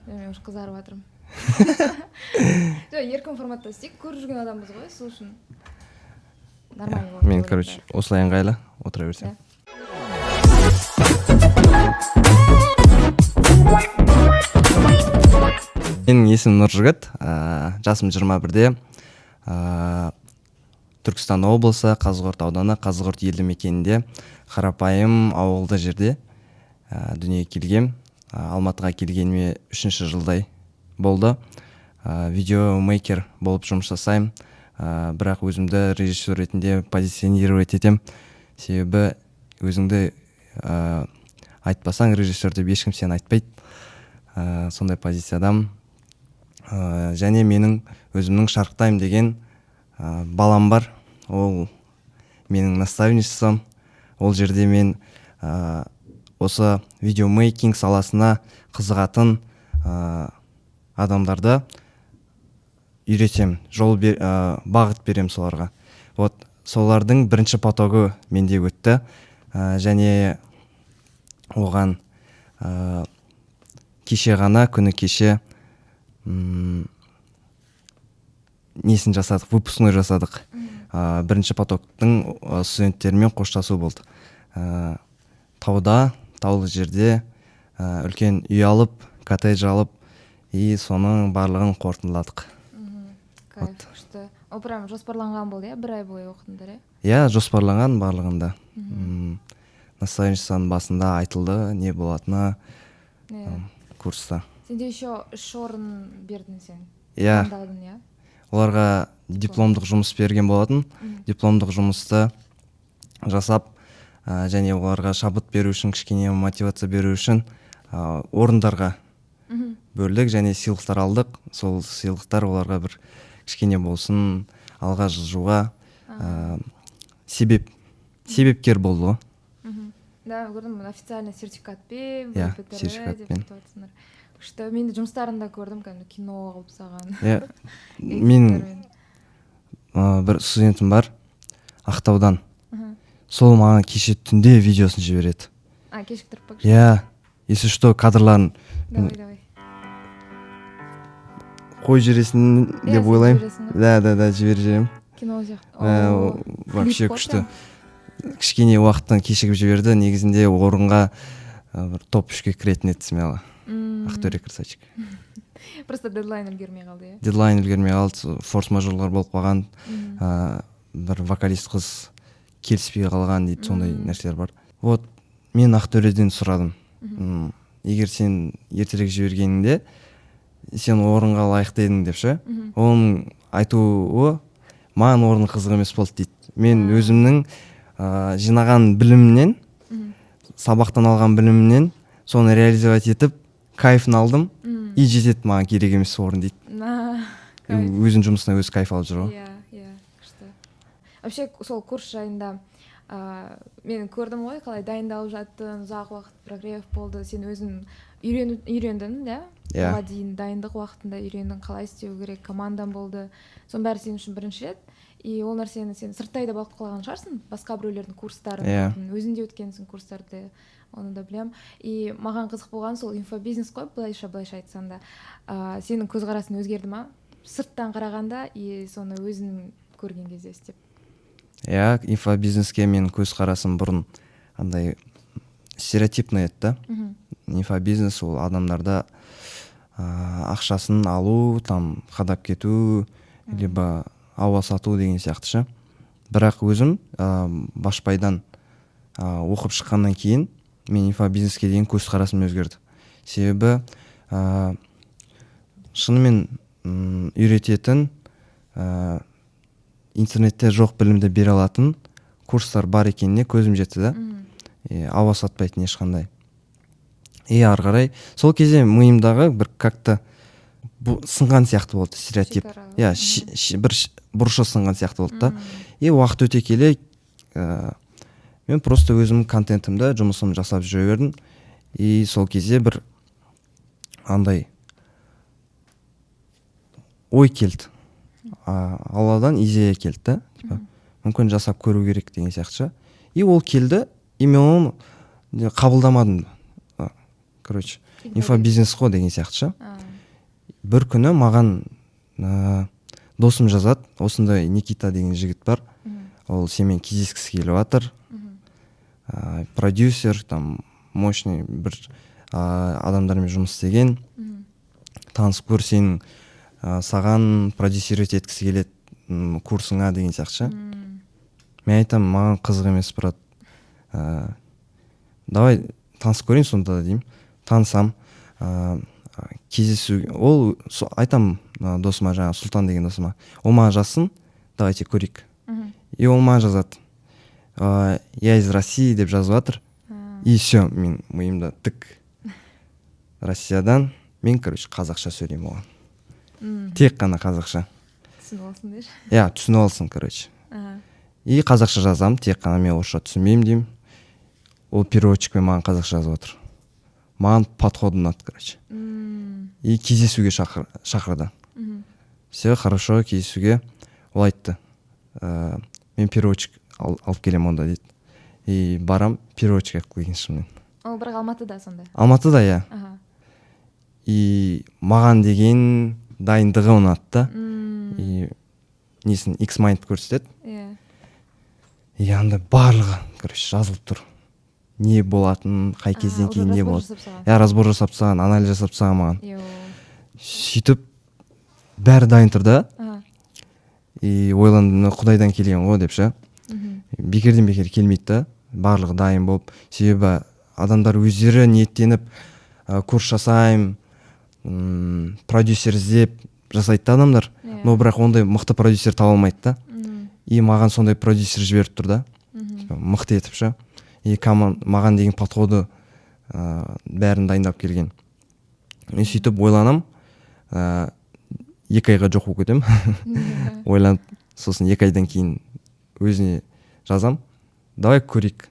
Мен уже қызарып жатырмын. Жоқ, еркін форматта істейік, көріп жүрген адамбыз ғой, сол үшін нормально болады. Мен, короче, осылай ыңғайлы отыра берсем. Менің есімім Нұржігіт, жасым 21-де. Түркістан облысы, Қазығұрт ауданы, Қазығұрт елді мекенінде қарапайым ауылды жерде дүниеге келгем. Алматыға келгеніме 3-ші жылдай болды. Видеомейкер болып жұмыс жасаймын. Бірақ өзімді режиссер ретінде позиционировать етем. Себебі өзіңді айтпасаң режиссер деп ешкім сені айтпайды. Сондай позициядамын. Және менің өзімнің шарықтайым деген балам бар. Ол менің наставничеством. Ол жерде мен осы видеомейкинг саласына қызығатын адамдарды үйретем, бағыт берем соларға. Вот солардың бірінші потогы менде өтті. Және оған күні кеше несін жасадық, выпускной жасадық. Бірінші потоктың студенттерімен қоштасу болды. Таулы жерде үлкен үй алып, коттедж алып, и соның барлығын қорытындыладық. Кайф, күшті. Ол прям жоспарланған болды, бір ай бойы оқыдыңдар, жоспарланған барлығында. Наставничествоның басында айтылды, не болатыны курста. Сенде еще 3 орын бердің сен. Оларға дипломдық жұмыс берген болатын. Дипломдық жұмысты жасап, және оларға шабыт беру үшін, кішкене мотивация беру үшін орындарға бөлдік және сыйлықтар алдық. Сол сыйлықтар оларға бір кішкене болсын алға жылжуға себепкер болды. Да, көрдім, официальный сертификатпен, сертификатпен. Күшті, мен де жұмыстарында көрдім, кино қылып саған. Мен бір студентім бар Ақтаудан. Сол маған кеше түнде видеосын жібереді. Кешіктіріп пак. Если что, кадрларын қой жібересің деп ойлаймын. Да, жіберем. Кино сияқты. Вообще күшті. Кішкене уақыттан кешігіп жіберді. Негізінде орынға бір топ 3-ке кіретін еді смело. Ақтөре красавчик. Просто дедлайн үлгермей қалды, Дедлайн үлгермей қалды, форс-мажорлар болып қалған. Бір вокалист қыз келіспей қалған дейді, сондай нәрселер бар. Вот, мен Ақтөреден сұрадым. Егер сен ертерек жібергеніңде, сен орынға лайықты едің деп ше. Оның айтуы маған орын қызық емес болды дейді. Мен өзімнің жинаған білімімнен, сабақтан алған білімімнен соны реализовать етіп, кайфын алдым, и жетеді маған керек емес орын дейді. Өзін жұмысына өз кайф алып жүр ғой. Күшті. Вообще, сол курс жайында мен көрдім ғой, қалай дайындалып жаттың, ұзақ уақыт прогрев болды, сен өзің үйрендің, да? Оған дейін дайындық уақытында үйрендің, қалай істеу керек, командан болды. Соның бәрі сен үшін бірінші рет. И ол нәрсені сен сырттай да бағып қалған шығарсың, басқа біреулердің курстарын, өзінде өткенсің курстарды, оны да білем. И маған қызық болған сол инфобизнес қой, былайша айтсам да. Сенің көзқарасың өзгерді ма? Сырттан қарағанда, и соны өзің көрген кезде істеп. Инфобизнеске мен көзқарасым бұрын андай стереотипный еді. Инфобизнес ол адамдарда ақшасын алу, там қадап кету, либо ауа сату деген сияқты ше. Бірақ өзім башпайдан оқып шыққаннан кейін мен инфобизнеске деген көзқарасым өзгерді. Себебі шынымен үйрететін, интернетте жоқ білімді бере алатын курстар бар екеніне көзім жетті да. Ауа сатпайтын ешқандай. Ары қарай сол кезде миымдағы бір как-то сынған сияқты болды стереотип. Бір бұрышы сынған сияқты болды да. Уақыт өте келе мен просто өзім контентімді, жұмысым жасап жүре бердім. И сол кезде бір андай ой келді. Алладан идея келді да. Мүмкін жасап көру керек деген сияқты. И ол келді, и мен оны қабылдамадым. короче инфобизнес қой деген сияқты ше. Бір күні маған досым жазады, осындай Никита деген жігіт бар, ол сенімен кездескісі келіп жатыр, продюсер, там мощный бір адамдармен жұмыс істеген, танысып көр, сенің саған продюсировать еткісі келеді курсыңа деген сияқты ше. Мен айтамын, маған қызық емес, брат, давай танысып көрейін сонда да деймін. Танысам, кездесу, ол айтам досыма, жаңа Сұлтан деген досыма, ол маған жазсын, давайте көрейік. И ол маған жазады, я из России деп жазып жатыр. И все, мен миымда тік Россиядан, мен короче қазақша сөйлеймін оған. Тек қана қазақша. Түсініп алсын дейші. Я, түсініп алсын, короче. И қазақша жазам, тек қана мен орысша түсінбеймін деймін. Ол переводчикпен маған қазақша жазып отыр. Маған подходы ұнады, короче. И кездесуге шақырды. Все, хорошо, кездесуге. Ол айтты, мен переводчик алып келем онда дейді. И барам, переводчик алып келген шынымен. Ол бірақ Алматыда сонда? Алматыда, я. И маған деген дайындығы ұнады да. И несін X-Mind көрсетеді. И анда барлығы, короче, жазылып тұр. Не болатын, қай кезден кейін не болады. Я разбор жасап тастаған, анализ жасап тастаған маған. Сөйтіп бәрі дайын тұр да. И ойландым, Құдайдан келген ғой деп ше. Бекерден бекер келмейді да. Барлығы дайын болып, себебі адамдар өздері ниеттеніп курс жасайым, продюсер іздеп жасайды да адамдар. Но бірақ ондай мықты продюсер таба алмайды да. И маған сондай продюсер жіберіп тұр да. Мықты етіп ше. И маған деген подходы бәрін дайындап келген. Мен сөйтіп ойланам, 2 айға жоқ болып кетем. Ойланып, сосын 2 айдан кейін өзіне жазам. Давай көрейік.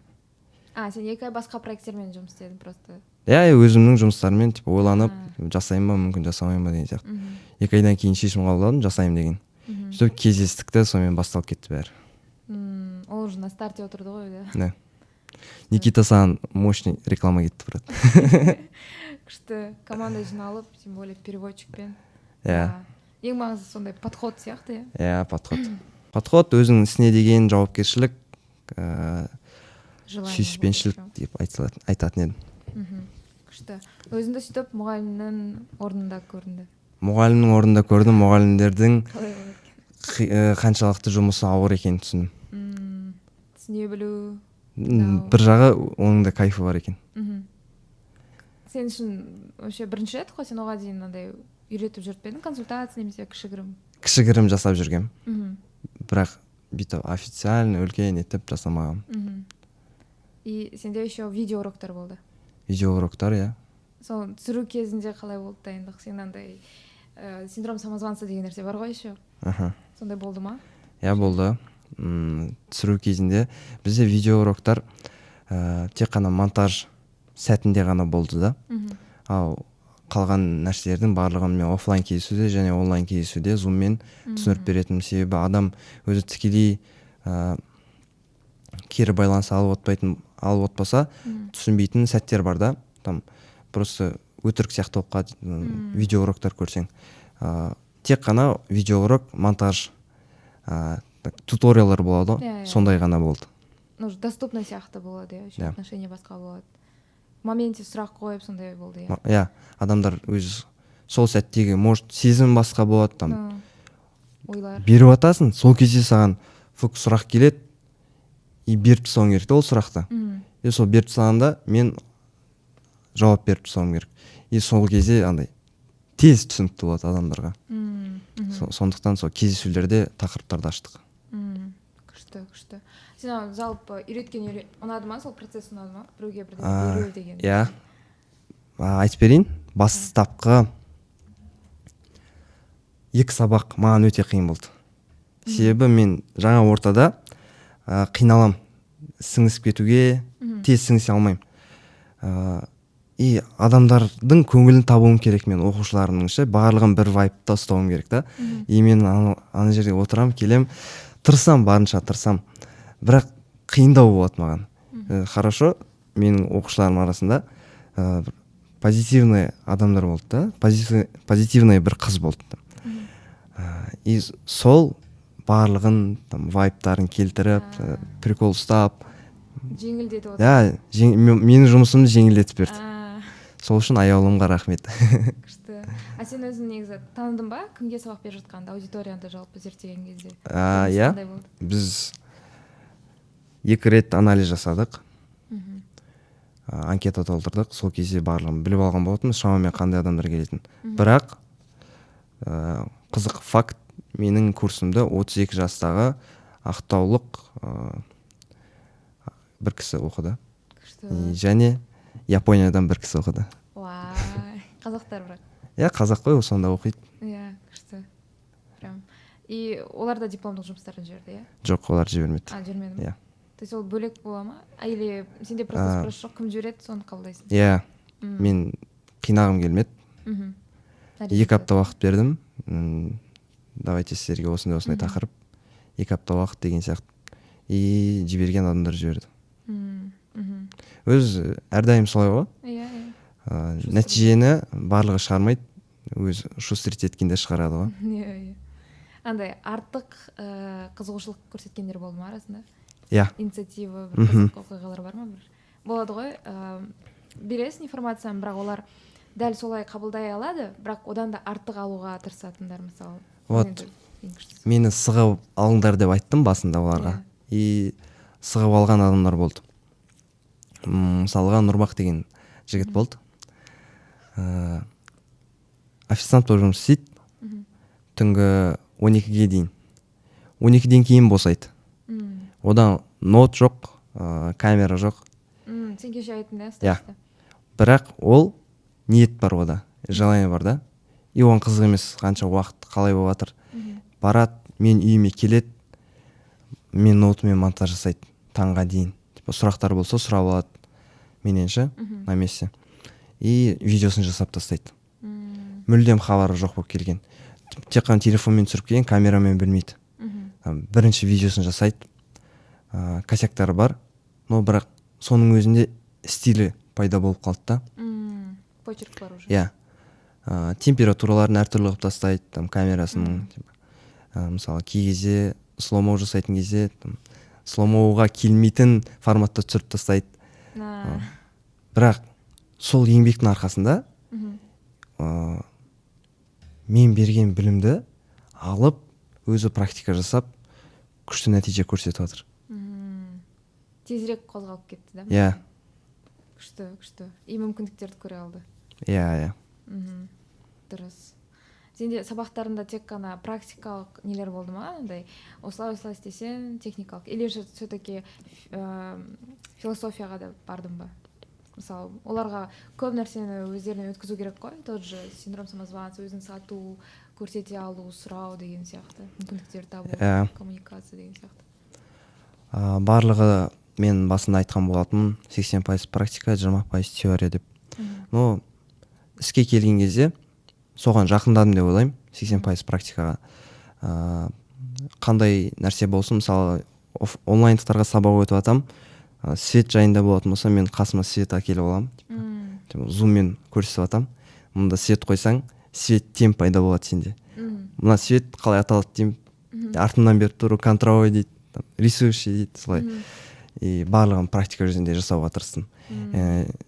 Сен 2 ай басқа проекттермен жұмыс істедің просто? Өзімнің жұмыстарымен ойланып, жасайын ба, мүмкін жасамайын ба деген сияқты. 2 айдан кейін шешім қабылдадым, жасайын деген. Сөйтіп кездестікті, сонымен басталып кетті бәрі. Ол уже на старте отырды ғой, да? Да. Никита саған мощный реклама кетті, брат. Күшті команда жиналып, тем более переводчикпен. Ең маңызды сондай подход сияқты, подход. Подход, өзінің ісіне деген жауапкершілік, сүйіспеншілік деп айтатын едім. Күшті. Өзіңді сөйтіп мұғалімнің орнында көрінді? Мұғалімнің орнында көрдім, мұғалімдердің қаншалықты жұмысы ауыр екенін түсіндім. Түсіне білу? Бір жағы оның да кайфы бар екен. Сен үшін вообще бірінші рет қой сен оған дейін андай үйретіп жүріп пе едің, консультация немесе кішігірім? Кішігірім жасап жүргем. Бірақ бүйтіп официально үлкен етіп жасамағам. И сенде еще видео уроктар болды? Видео уроктар, я. Сол түсіру кезінде қалай болды дайындық? Сен андай синдром самозванца деген нәрсе бар ғой еще? Сондай болды ма? Болды. Түсіру кезінде бізде видео уроктар тек қана монтаж сәтінде ғана болды да. Ал қалған нәрселердің барлығын мен офлайн кездесуде және онлайн кездесуде зуммен түсіндіріп беретінмін. Себебі адам өзі тікелей кері байланыс алып отпаса түсінбейтін сәттер бар да. Там просто өтірік сияқты болып қалады видео уроктар көрсең. Тек қана видео урок, монтаж, туториалдар болады, сондай ғана болды. Доступный сияқты болады, отношение басқа болады. В моменте сұрақ қойып сондай болды. Адамдар өз сол сәттегі, может, сезім басқа болады, там ойлар беріп атасың, сол кезде саған сұрақ келеді, и беріп тастауың керек ол сұрақты. И сол беріп тастағанда мен жауап беріп тастауым керек. И сол кезде андай тез түсінікті болады адамдарға. Сондықтан сол кездесулерде тақырыптарды аштық. Күшті. Сен жалпы үйреткен ұнады ма, сол процесс ұнады ма? Біреуге бірден беру деген. Айтып берейін, бастапқы 2 сабақ маған өте қиын болды. Себебі мен жаңа ортада қиналам, сіңісіп кетуге, тез сіңісе алмаймын. И адамдардың көңілін табуым керек мен оқушыларымның барлығын бір вайпта ұстауым керек та. И мен ана жерге отырам, келем, барынша тырысам. Бірақ қиындау болады маған. Хорошо, менің оқушыларым арасында позитивный адамдар болды да, позитивный бір қыз болды. И сол барлығын там вайптарын келтіріп, прикол ұстап, жеңілдетіп отыр. менің жұмысымды жеңілдетіп берді. Сол үшін аяулымға рахмет. Күшті. Сен өзің негізі таныдың ба? Кімге сабақ беріп жатқанды, аудиторияны жалпы зерттеген кезде? Иә, біз 2 рет анализ жасадық. Анкета толтырдық. Сол кезде барлығын біліп алған болатынбыз, шамамен қандай адамдар келетін. Бірақ қызық факт, менің курсымда 32 жастағы ақтаулық бір кісі оқыды. Және Япониядан бір кісі оқыды. Қазақтар бірақ. Қазақ қой, сонда оқиды. Күшті. Прям. И олар да дипломдық жұмыстарын жіберді, Жоқ, олар жібермеді. Жібермеді ме? То есть ол бөлек бола ма? Или сенде просто спрос жоқ, кім жібереді, соны қабылдайсың? Мен қинағым келмеді. 2 апта уақыт бердім. Давайте сіздерге осындай тақырып. 2 апта уақыт деген сияқты. И жіберген адамдар жіберді. Өз әрдайым солай ғой. Нәтижені барлығы шығармайды, өз шустрить еткенде шығарады ғой. Андай артық қызығушылық көрсеткендер болды ма арасында? Инициатива, бір қызық оқиғалар бар ма? Болады ғой, бересің информацияны, бірақ олар дәл солай қабылдай алады, бірақ одан да артық алуға тырысатындар, мысалы. Мені сығып алыңдар деп айттым басында оларға. И сығып алған адамдар болды. Мысалға Нұрбақ деген жігіт болды. Официант болып жұмыс істейді. Түнгі 12-ге дейін. 12-ден кейін босайды. Одан нот жоқ, камера жоқ. Сен кеше айттың, да? Бірақ ол ниет бар ода, желание бар да. И оған қызық емес, қанша уақыт қалай болып жатыр. Барады, мен үйіме келеді, мен нотымен монтаж жасайды таңға дейін. Сұрақтар болса сұрап алады менен ше, на месте. И видеосын жасап тастайды. Мүлдем хабары жоқ болып келген. Тек қана телефонмен түсіріп келген, камерамен білмейді. Бірінші видеосын жасайды. Косяктары бар, но бірақ соның өзінде стилі пайда болып қалды да. Почерк бар уже. Температураларын әртүрлі қылып тастайды, камерасының. Мысалы, кей кезде слоумоу жасайтын кезде слоумоуға келмейтін форматта түсіріп тастайды. Бірақ сол еңбектің арқасында мен берген білімді алып, өзі практика жасап, күшті нәтиже көрсетіп жатыр. Тезірек қозғалып кетті, да? Күшті. И мүмкіндіктерді көре алды. Дұрыс. Сенде сабақтарында тек қана практикалық нелер болды ма? Осылай істесең техникалық. Или же все-таки философияға да бардың ба? Мысалы, оларға көп нәрсені өздеріне өткізу керек қой. Тот же синдром самозванца, өзін сату, көрсете алу, сұрау деген сияқты. Мүмкіндіктер табу, коммуникация деген сияқты. Барлығы мен басында айтқан болатын 80% практика, 20% теория деп. Но іске келген кезде соған жақындадым деп ойлаймын, 80% практикаға. Қандай нәрсе болсын, мысалы онлайндықтарға сабақ өтіп атам, свет жайында болатын болса, мен қасыма свет әкеліп аламын. Зуммен көрсетіп атам. Мұнда свет қойсаң, свет тем пайда болады сенде. Мына свет қалай аталады деймін. Артымнан беріп тұру, контровой дейді, рисующий дейді, солай. И барлығын практика жүзінде жасауға тырыстым.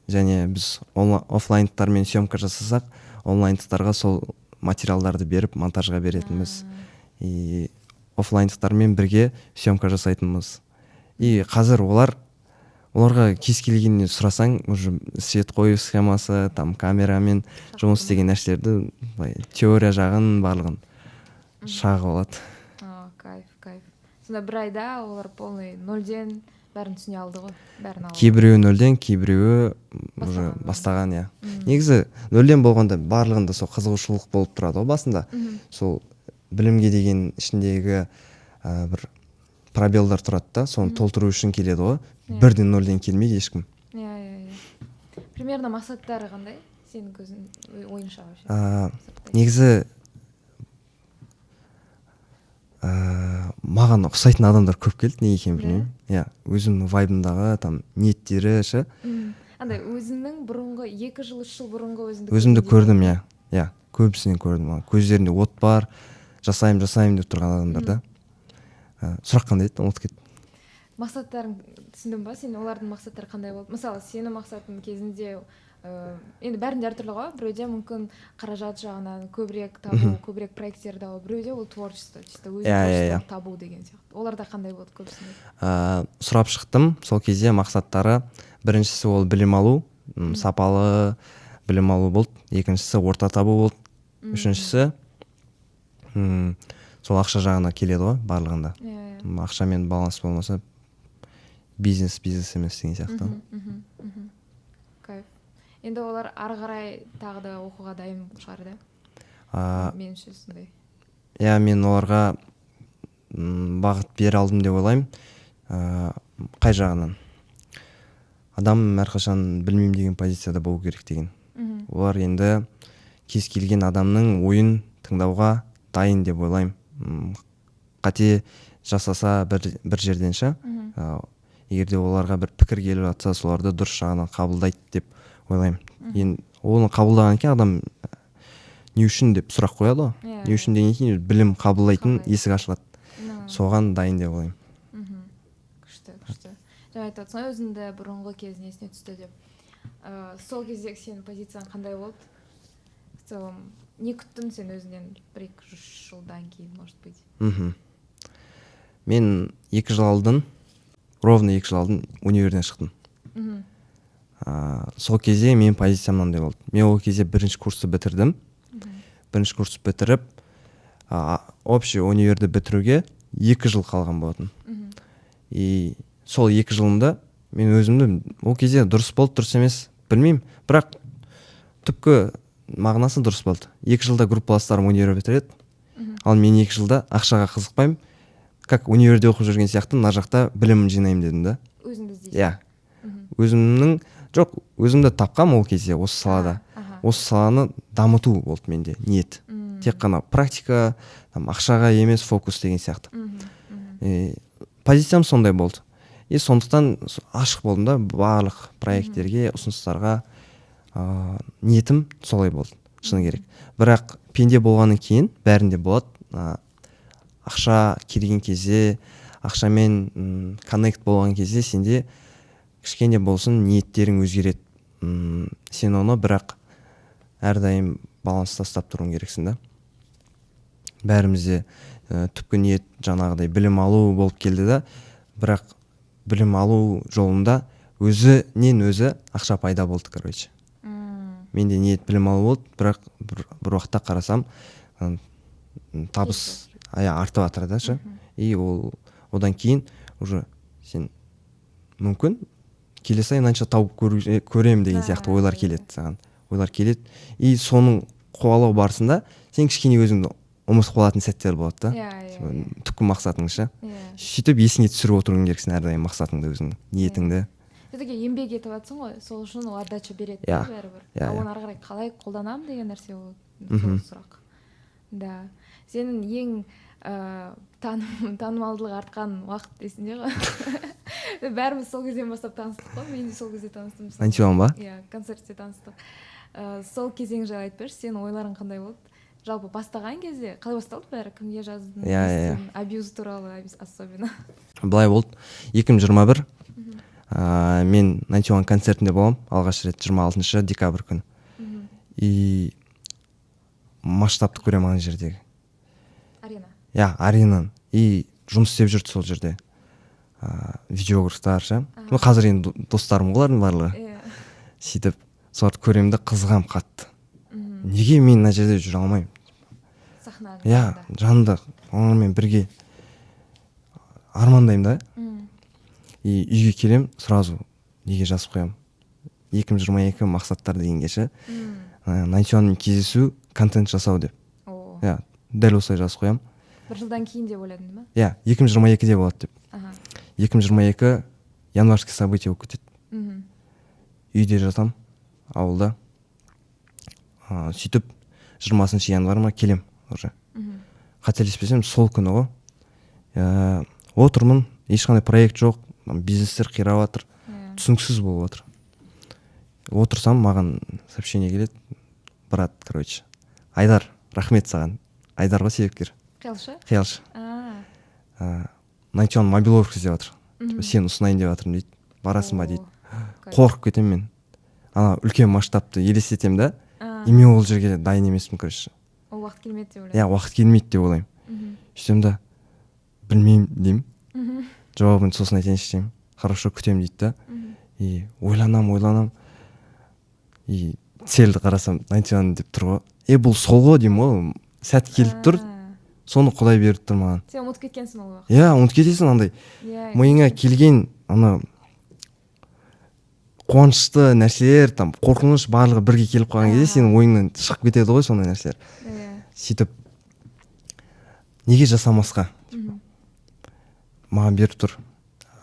Және біз офлайндықтармен съемка жасасақ, онлайндықтарға сол материалдарды беріп, монтажға беретінбіз. И офлайндықтармен бірге съемка жасайтынбыз. И қазір оларға кез келгеніне сұрасаң, уже свет қою схемасы, камерамен жұмыс істеген нәрселерді, теория жағын барлығын шағып алады. Кайф. Сонда бір айда олар полный нөлден бәрін түсіне алды ғой, бәрін алды. Кейбіреуі нөлден, кейбіреуі уже бастаған, Негізі нөлден болғанда барлығында сол қызығушылық болып тұрады ғой басында. Сол білімге деген ішіндегі бір пробелдар тұрады да, соны толтыру үшін келеді ғой. Бірден нөлден келмейді ешкім. Примерно мақсаттары қандай? Сенің көзің ойынша? Негізі маған ұқсайтын адамдар көп келді, не екенін білмеймін. Өзімнің вайбымдағы ниеттері ше. андай өзіңнің бұрынғы 2 жыл 3 жыл бұрынғы өзімді көрдім, иә көбісінен көрдім. Көздерінде от бар, жасаймын деп тұрған адамдар да. Сұрақ қандай еді, ұмытып кеттім. Мақсаттарың түсіндің ба? Сен олардың мақсаттары қандай болды? Мысалы, сенің мақсатың кезінде енді бәрінде әртүрлі ғой. Біреуде мүмкін қаражат жағынан көбірек табу, көбірек проекттер табу, біреуде ол творчество, чисто өзін творчестволық табу деген сияқты. Оларда қандай болды көбісінде? Сұрап шықтым. Сол кезде мақсаттары біріншісі ол білім алу, сапалы білім алу болды. Екіншісі орта табу болды. Үшіншісі сол ақша жағына келеді ғой барлығында. Ақшамен баланс болмаса бизнес емес деген сияқты. Кайф. Енді олар ары қарай тағы да оқуға дайын шығар да? Меніңше сондай. Иә, мен оларға бағыт бере алдым деп ойлаймын. Қай жағынан? Адам әрқашан білмеймін деген позицияда болу керек деген. Олар енді кез келген адамның ойын тыңдауға дайын деп ойлаймын. Қате жасаса бір жерден ше, егер де оларға бір пікір келіп жатса, соларды дұрыс жағынан қабылдайды деп ойлаймын. Енді оны қабылдаған кейін адам не үшін деп сұрақ қояды ғой. Не үшін деген кейін білім қабылдайтын есік ашылады. Соған дайын деп ойлаймын. Күшті. Жаңа айтып отырсың, өзіңді бұрынғы кезін есіне түсті деп. Сол кездегі сенің позицияң қандай болды? Не күттің сен өзіңнен 1-2 жылдан кейін, может быть? Мен 2 жыл алдын, ровно 2 жыл алдын универден шықтым. Сол кезде мен позициям мынандай болды. Мен ол кезде бірінші курсты бітірдім. Бірінші курсты бітіріп, общий универді бітіруге 2 жыл қалған болатын. И сол 2 жылымда мен өзімді ол кезде дұрыс болды, дұрыс емес, білмеймін, бірақ түпкі мағынасы дұрыс болды. 2 жылда группаластарым универ бітіреді, ал мен 2 жылда ақшаға қызықпаймын. Как универде оқып жүрген сияқты, мына жақта білімін жинаймын дедім да. Өзіңді іздейсің? Иә. Өзімді тапқам ол кезде осы салада. Осы саланы дамыту болды менде ниет. Тек қана практика, ақшаға емес фокус деген сияқты. Позициям сондай болды. И сондықтан ашық болдым да барлық проекттерге, ұсыныстарға. Ниетім солай болды, шыны керек. Бірақ пенде болғаннан кейін бәрінде болады. Ақша келген кезде, ақшамен коннект болған кезде сенде кішкене болсын ниеттерің өзгереді. Сен оны бірақ әрдайым баланста ұстап тұруың керексің да. Бәрімізде түпкі ниет жаңағыдай білім алу болып келді да, бірақ білім алу жолында өзінен өзі ақша пайда болды, короче. Менде ниет білім алу болды, бірақ бір уақытта қарасам табыс артып жатыр да ше. И одан кейін уже сен мүмкін келесі ай мынанша тауып көремін деген сияқты ойлар келеді саған. Ойлар келеді. И соның қуалау барысында сен кішкене өзіңді ұмытып қалатын сәттер болады да. Түпкі мақсатың ше. Сөйтіп есіңе түсіріп отыруың керексің әрдайым мақсатыңды, өзіңнің ниетіңді. Все-таки еңбек етіп жатсың ғой, сол үшін ол отдача береді бәрібір. Оны ары қарай қалай қолданамын деген нәрсе ол сұрақ. Да. Сенің ең танымалдылық артқан уақыт есіңде ғой? Бәріміз сол кезден бастап таныстық қой, мен де сол кезде таныстым. Антион ба? Иә, концертте таныстық. Сол кезең жайлы айтып берші, сенің ойларың қандай болды? Жалпы бастаған кезде қалай басталды бәрі? Кімге жаздың? Абьюз туралы особенно. Былай болды. 2021 мен Антион концертінде боламын, алғаш рет 26 декабрь күні. И масштабты көремін ана жердегі. Арена? Иә, аренаны. И жұмыс істеп жүрді сол жерде. Видеографтар ше. Қазір енді достарым олардың барлығы. Сөйтіп соларды көремін де қызығам қатты. Неге мен мына жерде жүре алмаймын? Сахнаның жанында олармен бірге армандаймын да. И үйге келем, сразу неге жазып қоямын. 2022 мақсаттар дегенге ше. Нантионмен кездесу, контент жасау деп. Иә, дәл осылай жазып қоямын. Бір жылдан кейін деп ойладың ба? Иә, 2022-де болады деп. 2022 январский событие болып кетеді. Үйде жатам, ауылда. Сөйтіп 20 январь ма келем уже. Қателеспесем сол күні ғой. Отырмын, ешқандай проект жоқ, бизнестер қирап жатыр. Түсініксіз болып жатыр. отырсам маған сообщение келеді, брат, короче, Айдар, рахмет саған. Айдар ғой себепкер. Қиялшы. 91 мобиловка іздеп жатыр. Сен ұсынайын деп жатырмын дейді. Барасың ба дейді. Қорқып кетемін мен. Ана үлкен масштабты елестетемін да. И мен ол жерге дайын емеспін, короче. Ол уақыт келмейді деп ойлаймын. Уақыт келмейді деп ойлаймын. Сөйтсем да білмеймін деймін. Жауабын сосын айтайыншы деймін. Хорошо, күтемін дейді да. И ойланам. И цельді қарасам 91 деп тұр ғой. Бұл сол ғой деймін ғой. Сәт келіп тұр. Соны Құдай беріп тұр маған. Сен ұмытып кеткенсің ол уақыт. Ұмытып кетесің, андай миыңа келген ана қуанышты нәрселер, там қорқыныш барлығы бірге келіп қалған кезде сенің ойыңнан шығып кетеді ғой сондай нәрселер. Сөйтіп неге жасамасқа? Маған беріп тұр.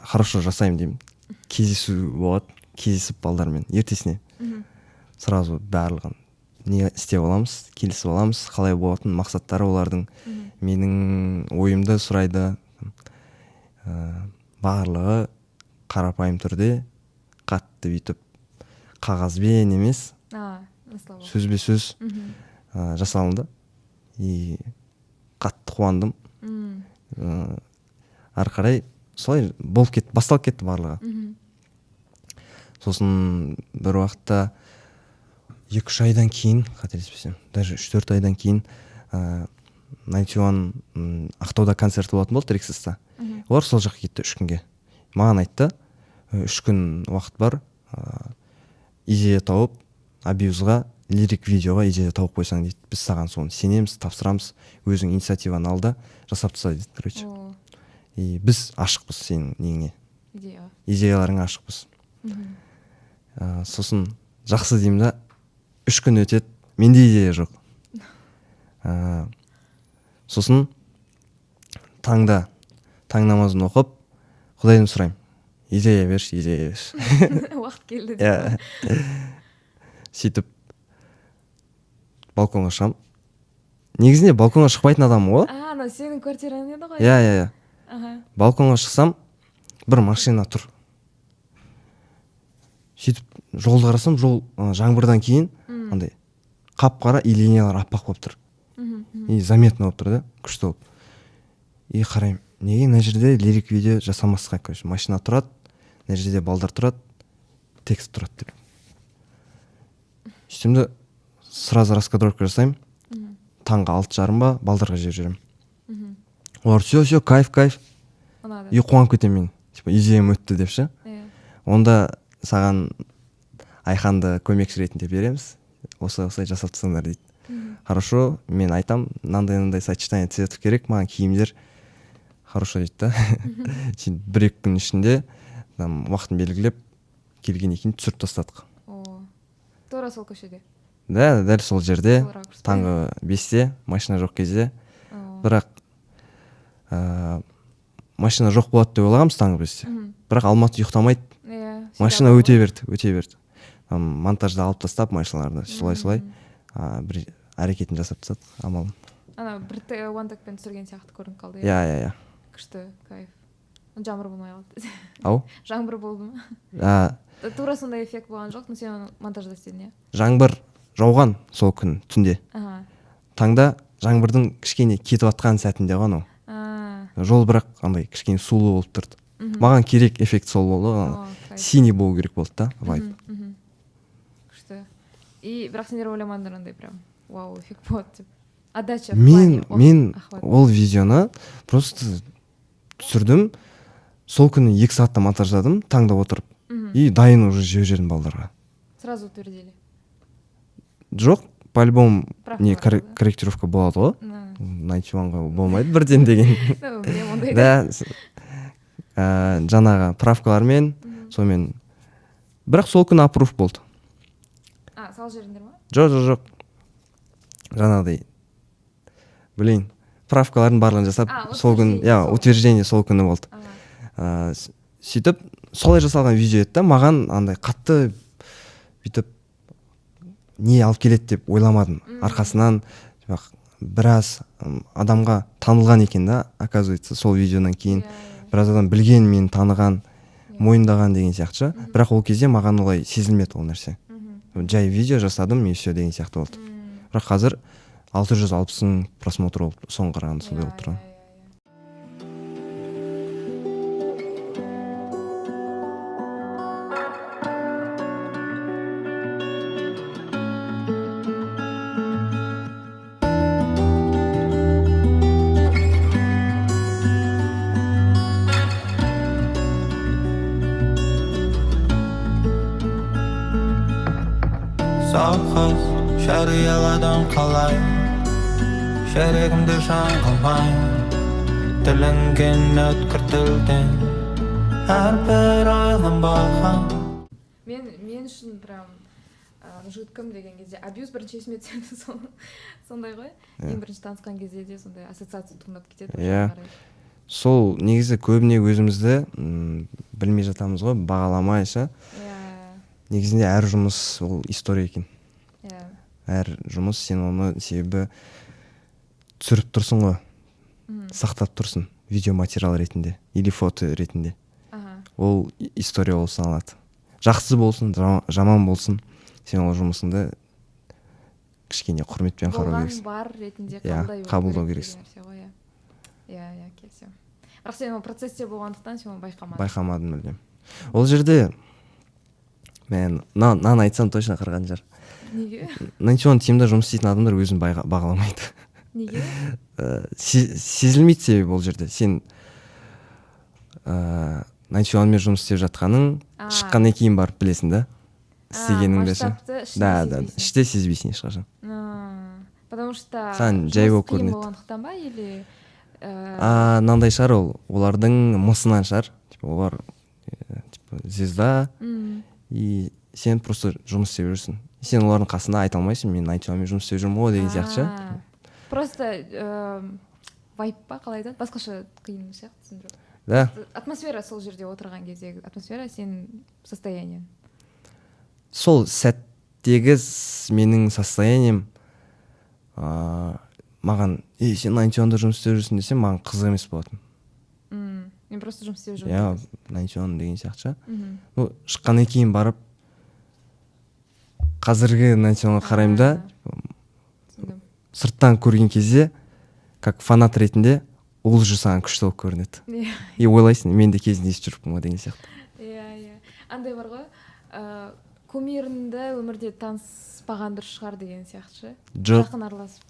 Хорошо, жасаймын деймін. Кездесу болады, кездесіп балдармен ертесіне. Сразу барлығын не істеп аламыз, келісіп аламыз, қалай болатын мақсаттары олардың. Менің ойымды сұрайды. Барлығы қарапайым түрде, қатты бүйтіп қағазбен емес, сөзбе сөз жасалынды. И қатты қуандым. Ары қарай солай болып кетті, басталып кетті барлығы. Сосын бір уақытта 2-3 айдан кейін, қателеспесем, даже 3-4 айдан кейін 91 Ақтауда концерті болатын болды, Рексиста. Олар сол жаққа кетті 3 күнге. Маған айтты, 3 күн уақыт бар, идея тауып, Абьюзға лирик видеоға идея тауып қойсаң дейді. Біз саған соны сенеміз, тапсырамыз, өзің инициативаны ал да жасап тастайды дейді, короче. И біз ашықпыз сенің неңе. Идеяларыңа ашықпыз. Сосын жақсы деймін да, 3 күн өтеді, менде идея жоқ. Сосын таң намазын оқып, Құдайдан сұраймын. Идея берші. Уақыт келді деп. Сөйтіп балконға шығам. Негізінде балконға шықпайтын адам ғой. Ана сенің квартираң еді ғой. Балконға шықсам, бір машина тұр. Сөйтіп жолды қарасам, жол жаңбырдан кейін андай қап-қара и линиялар аппақ болып тұр. И заметно болып тұр да, күшті болып. И қараймын, неге мына жерде лирик видео жасамасқа, короче, машина тұрады, мына жерде балдар тұрады, текст тұрады деп. Сөйтемді сразу раскадровка жасаймын. Таңғы 6:30 ба, балдарға жіберіп жүремін. Олар все, кайф. И қуанып кетемін мен. Типа идеям өтті деп ше. Онда саған Айханды көмекші ретінде береміз. Осылай жасап тастаңдар дейді. Хорошо, мен айтам, мынандай сочетание цветов керек, маған киімдер. Хорошо дейді да. Сен 1-2 күн ішінде уақытын белгілеп келгеннен кейін түсіріп тастадық. Тура сол көшеде. Да, дәл сол жерде, таңғы 5-те, машина жоқ кезде. Бірақ машина жоқ болады деп ойлағанбыз таңғы 5-те. Бірақ Алматы ұйықтамайды. Машина өте берді. Монтажда алып тастап машиналарды солай бір әрекетін жасап тастады, амалын. Ана бір one-take-пен түсірген сияқты көрініп қалды. Иә. Күшті, кайф. Жаңбыр болмай қалды. Ау? Жаңбыр болды ма? Тура сондай эффект болған жоқ, но сен монтажда істедің, иә? Жаңбыр жауған сол күн түнде. Таңда жаңбырдың кішкене кетіп атқан сәтінде ғана. Жол бірақ андай кішкене сулы болып тұрды. Маған керек эффект сол болды. Синий болу керек болды да, вайб. Күшті. И бірақ сендер ойламадыңдар андай прям вау, эффект болады деп. Отдача. Мен ол видеоны просто түсірдім. Сол күні 2 сағатта монтаждадым, таңда отырып. И дайын уже жібердім балдарға. Сразу утвердили? Жоқ, по-любому не корректировка болады ғой. 91-ға болмайды бірден деген. Да, жаңағы правкалармен, сонымен. Бірақ сол күні аппрув болды. Сал жеріңдер ма? Жоқ. Жаңағыдай. Блин, правкаларын барлығын жасап, сол күн, утверждение сол күні болды. Сөйтіп, солай жасалған видео еді, маған андай қатты бүйтіп не алып келеді деп ойламадым. Арқасынан біраз адамға танылған екен да, оказывается, сол видеодан кейін біраз адам білген, мені таныған, мойындаған деген сияқты. Бірақ ол кезде маған олай сезілмеді ол нәрсе. жай видео жасадым и все деген сияқты болды. Бірақ қазір 660 000 просмотр болып соңғы қарағанда сондай болып тұрған. Сақыз шариаладан қалай шерегімді жан қылмай тілінген өткір тілден әрбір ойланбаған. Мен үшін прям жігіткім деген кезде абьюз бірінші есіме түседі сондай ғой. Ең бірінші танысқан кезде де сондай ассоциация туындап кетеді. Иә. Сол негізі көбіне өзімізді білмей жатамыз ғой, бағаламай ше. Негізінде әр жұмыс ол история екен. Әр жұмыс сен оны себебі түсіріп тұрсың ғой, сақтап тұрсың видео материал ретінде или фото ретінде. Ол история болып саналады. Жақсы болсын, жаман болсын, сен ол жұмысыңды кішкене құрметпен қарау керексің. Болған бар ретінде қабылдау керексің. Иә, келісемін. Бірақ сен ол процесте болғандықтан сен оны байқамадың. Байқамадым мүлдем. Ол жерде мен нан айтсам точно қырған жар. Неге? Нанчон тимда жұмыс істейтін адамдар өзін бағаламайды. Неге? Сезілмейді себебі ол жерде. Сен Нанчонмен жұмыс істеп жатқаның шыққаннан кейін барып білесің да. Істегеніңді ше. Да, іште сезбейсің ешқашан. Потому что саған жай болып көрінеді. Болғандықтан ба или мынандай шығар, ол олардың мысынан шығар. Олар звезда и сен просто жұмыс істеп жүрсің. Сен олардың қасында айта алмайсың, мен Нанчонмен жұмыс істеп жүрмін ғой деген сияқты. Просто вайп па қалай айтады? Басқаша қиын сияқты түсіндіру. Да. Атмосфера сол жерде отырған кездегі атмосфера сенің состояниең. Сол сәттегі менің состоянием маған сен Нанчонда жұмыс істеп жүрсің десем, маған қызық емес болатын. Мен просто жұмыс істеп жүрмін. Нанчон деген сияқты. Ну, шыққаннан кейін барып қазіргі Нанчонға қараймын да, сырттан көрген кезде, как фанат ретінде, ол уже саған күшті болып көрінеді. И ойлайсың, мен де кезінде естіп жүріппін ғой деген сияқты. Иә. Андай бар ғой, кумиріңді өмірде таныспаған дұрыс шығар деген сияқты. Жоқ. Жақын араласып.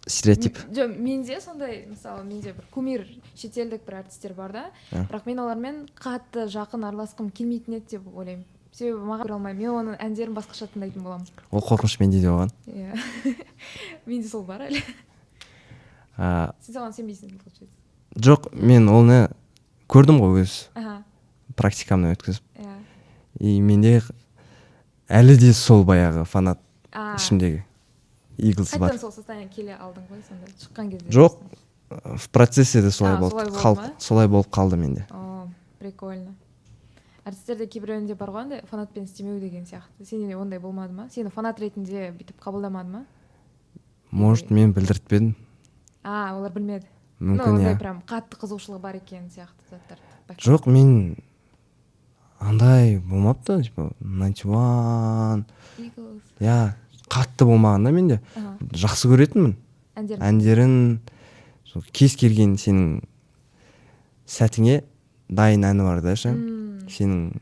Стереотип. Жоқ, менде сондай, мысалы, менде бір кумир шетелдік бір артистер бар да, бірақ мен олармен қатты жақын араласқым келмейтін еді деп ойлаймын. Себебі маған көре алмаймын. Мен оның әндерін басқаша тыңдайтын боламын. Ол қорқыныш менде де болған. Иә. Менде сол бар әлі. Сен соған сенбейсің, получается. Жоқ, мен оны көрдім ғой өз практикамны өткізіп. И менде әлі де сол баяғы фанат ішімдегі Иглс бар. Қайтадан сол состояние келе алдың ғой сонда шыққан кезде? Жоқ, в процессе де солай болды. Солай болып қалды менде. Прикольно. Артистерде кейбіреуінде бар ғой андай фанатпен істемеу деген сияқты. Сенде ондай болмады ма? Сені фанат ретінде бүйтіп қабылдамады ма? Может, мен білдіртпедім. Олар білмеді. Мүмкін, ондай прям қатты қызығушылығы бар екен сияқты заттар. Жоқ, мен андай болмапты, Нанчон. Иә, қатты болмағанда менде жақсы көретінмін. Әндерін кез келген сенің сәтіңе дайын әні бар да ше. Сенің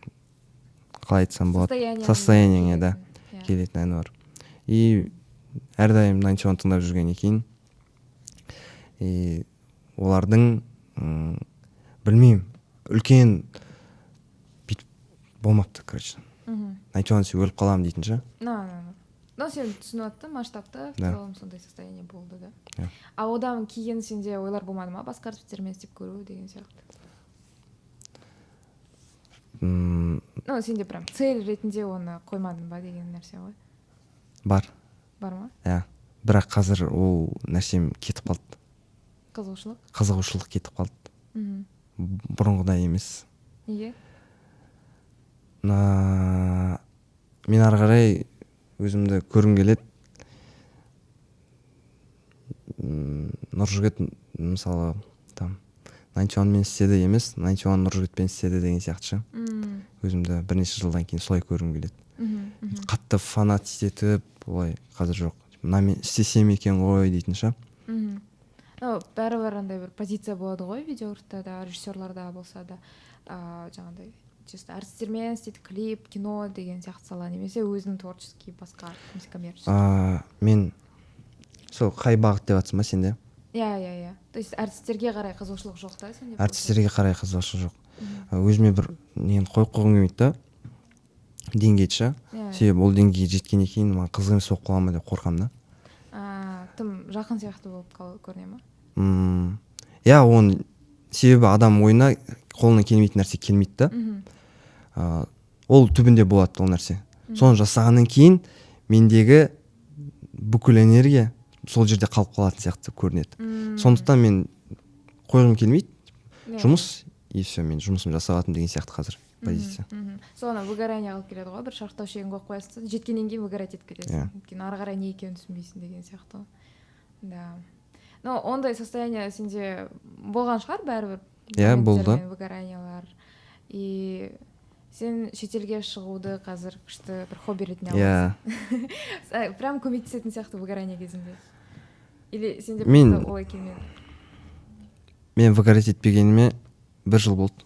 қалай айтсам болады, состояниеңе да келетін әні бар. И әрдайым Нанчон тыңдап жүргеннен кейін олардың білмеймін, үлкен бүйтіп болмапты, короче. Нанчон сен өліп қаламын дейтін ше. Сен түсініп атты, масштабты, в целом сондай состояние болды да. Одан кейін сенде ойлар болмады ма? Басқа артистермен істеп көру деген сияқты. Сенде прям цель ретінде оны қоймадың ба деген нәрсе ғой? Бар. Бар ма? Иә. Бірақ қазір ол нәрсем кетіп қалды. Қызығушылық? Қызығушылық кетіп қалды. Бұрынғыдай емес. Неге? Мен ары қарай өзімді көргім келеді. Нұржігіт мысалы там Нанчонмен істеді емес, Нанчон Нұржігітпен істеді деген сияқты ше. Өзімді бірнеше жылдан кейін солай көргім келеді. қатты фанат етіп олай қазір жоқ. Мына мен істесем екен ғой дейтін ше. Бәрібір андай бір позиция болады ғой видеорта да, режиссерларда болса да, жаңағыдай чисто артистермен істейді клип, кино деген сияқты сала, немесе өзінің творческий басқа коммерческий. Мен сол қай бағыт деп жатсың ба сенде? Иә. То есть артистерге қарай қызығушылық жоқ та сенде? Артистерге қарай қызығушылық жоқ. Өзіме бір нені қойып қойғым келмейді да, деңгейді ше. Себебі ол деңгейге жеткеннен кейін маған қызық емес болып қала ма деп қорқамын да. Тым жақын сияқты болып көріне ма? Иә, оның себебі адам ойына қолынан келмейтін нәрсе келмейді да. Ол түбінде болады ол нәрсе. Соны жасағаннан кейін мендегі бүкіл энергия сол жерде қалып қалатын сияқты көрінеді. Сондықтан мен қойғым келмейді. Жұмыс, и все, мен жұмысым жасалатын деген сияқты қазір позиция. Соны выгорание алып келеді ғой, бір шарықтау шегін қойып қоясың, жеткеннен кейін выгорать етіп кетесің. Өйткені ары қарай не екенін түсінбейсің деген сияқты. Да. Но ондай состояние сенде болған шығар бәрібір. Иә, болды. Выгораниялар. И сен шетелге шығуды қазір күшті бір хобби ретінде аласың. Прям көмектесетін сияқты выгорание кезінде. Или сенде просто олай келмеді? Мен выгорать етпегеніме 1 жыл болды.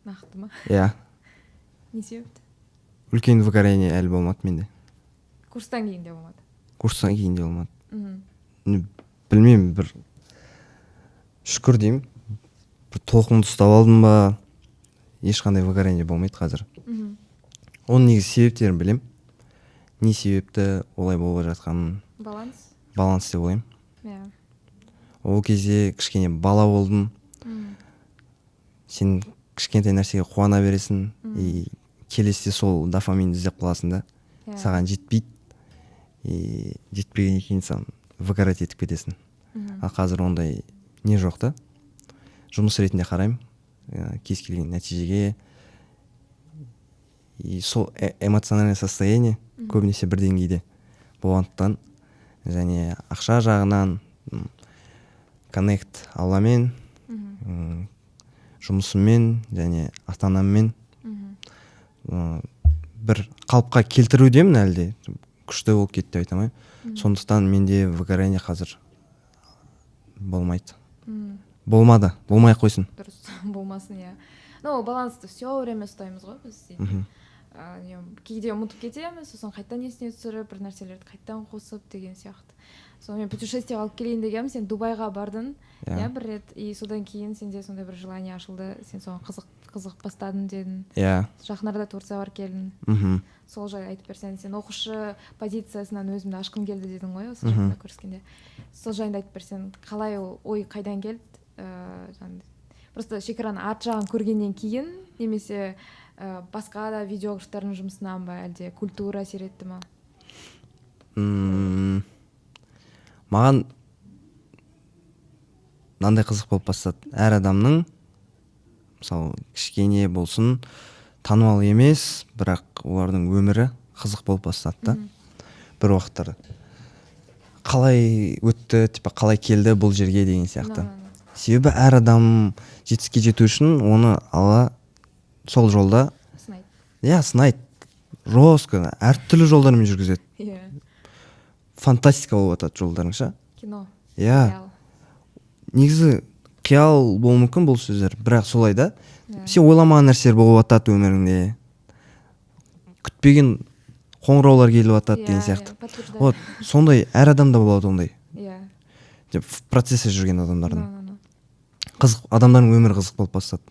Нақты ма? Иә. Не себепті? Үлкен выгорание әлі болмады менде. Курстан кейін де болмады? Курстан кейін де болмады. Білмеймін, бір шүкір деймін. Бір толқынды ұстап алдым ба, ешқандай выгорание болмайды қазір. Оның негізі себептерін білем. Не себепті олай болып жатқанын. Баланс деп ойлаймын. Ол кезде кішкене бала болдым. Сен кішкентай нәрсеге қуана бересің, и келесіде сол дофамин іздеп қаласың да. Саған жетпейді. И жетпегеннен кейін сен выгорать етіп кетесің. Ал қазір ондай не жоқ та. Жұмыс ретінде қараймын. Кез келген нәтижеге. И сол эмоциональное состояние көбінесе бір деңгейде болғандықтан, және ақша жағынан коннект Алламен, жұмысыммен және ата-анаммен бір қалыпқа келтірудемін әлде. Күшті болып кетті деп айта алмаймын. Сондықтан менде выгорание қазір болмайды. Болмады, болмай қойсын. Дұрыс, болмасын, иә. Но балансты все время ұстаймыз ғой біз. Кейде ұмытып кетеміз, сосын қайттан есіне түсіріп, бір нәрселерді қайттан қосып деген сияқты. Сонымен путешествие алып келейін дегенім, сен Дубайға бардың, иә, бір рет, и содан кейін сенде сондай бір желание ашылды, сен соған қызық бастадың дедің. Иә. Жақын арада Турцияға барып келдің. Сол жай айтып берсең, сен оқушы позициясынан өзімді ашқым келді дедің ғой, осы жақында көріскенде. Сол жайында айтып берсең, қалай ой қайдан келді? Просто шекараны арт жағын көргеннен кейін, немесе басқа да видеографтардың жұмысынан ба, әлде культура әсер етті ма? Маған мынандай қызық болып бастады. Әр адамның, мысалы, кішкене болсын, танымал емес, бірақ олардың өмірі қызық болып бастады да. Бір уақыттарда. Қалай өтті, қалай келді бұл жерге деген сияқты. Себебі әр адам жетістікке жету үшін оны сол жолда сынайды. Иә, сынайды. Жестко, әртүрлі жолдармен жүргізеді. Иә. Фантастика болып жатады жолдарың ша. Кино. Иә. Негізі қиял болуы мүмкін бұл сөздер, бірақ солай да. Сен ойламаған нәрселер болып жатады өміріңде. Күтпеген қоңыраулар келіп жатады деген сияқты. Вот, сондай әр адамда болады ондай. Иә. В процессе жүрген адамдардың. Қызық, адамдардың өмірі қызық болып бастады.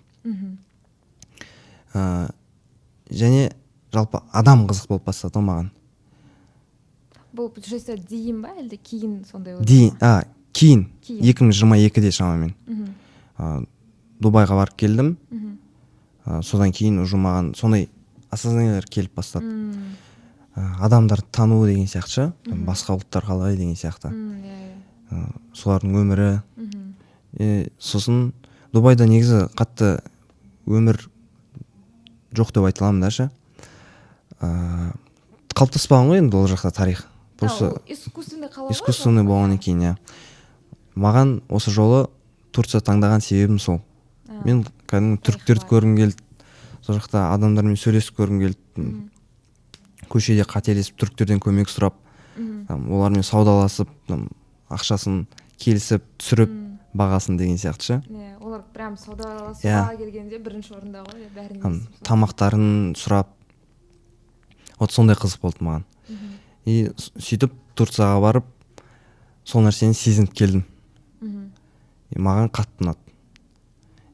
Және жалпы адам қызық болып бастады маған. Бұл путешествие дейін ба, әлде кейін сондай ойлады? Кейін. 2022-де шамамен. Дубайға барып келдім. Содан кейін уже маған сондай осознаниелер келіп бастады. Адамдарды тану деген сияқты, басқа ұлттар қалай деген сияқты. Солардың өмірі. Сосын Дубайда негізі қатты өмір жоқ деп айтыламын да ше. Қалыптаспаған ғой енді ол жақта тарих. Просто искусственный болғаннан кейін, иә. Маған осы жолы Турция таңдаған себебім сол. Мен кәдімгі түріктерді көргім келді. Сол жақта адамдармен сөйлесіп көргім келді. көшеде қателесіп түріктерден көмек сұрап там олармен саудаласып там ақшасын келісіп түсіріп бағасын деген сияқты ше. Олар прям саудаласуға келгенде бірінші орында ғой бәрін тамақтарын сұрап вот сондай қызық болды маған. И сөйтіп Турцияға барып сол нәрсені сезініп келдім. И маған қатты ұнады.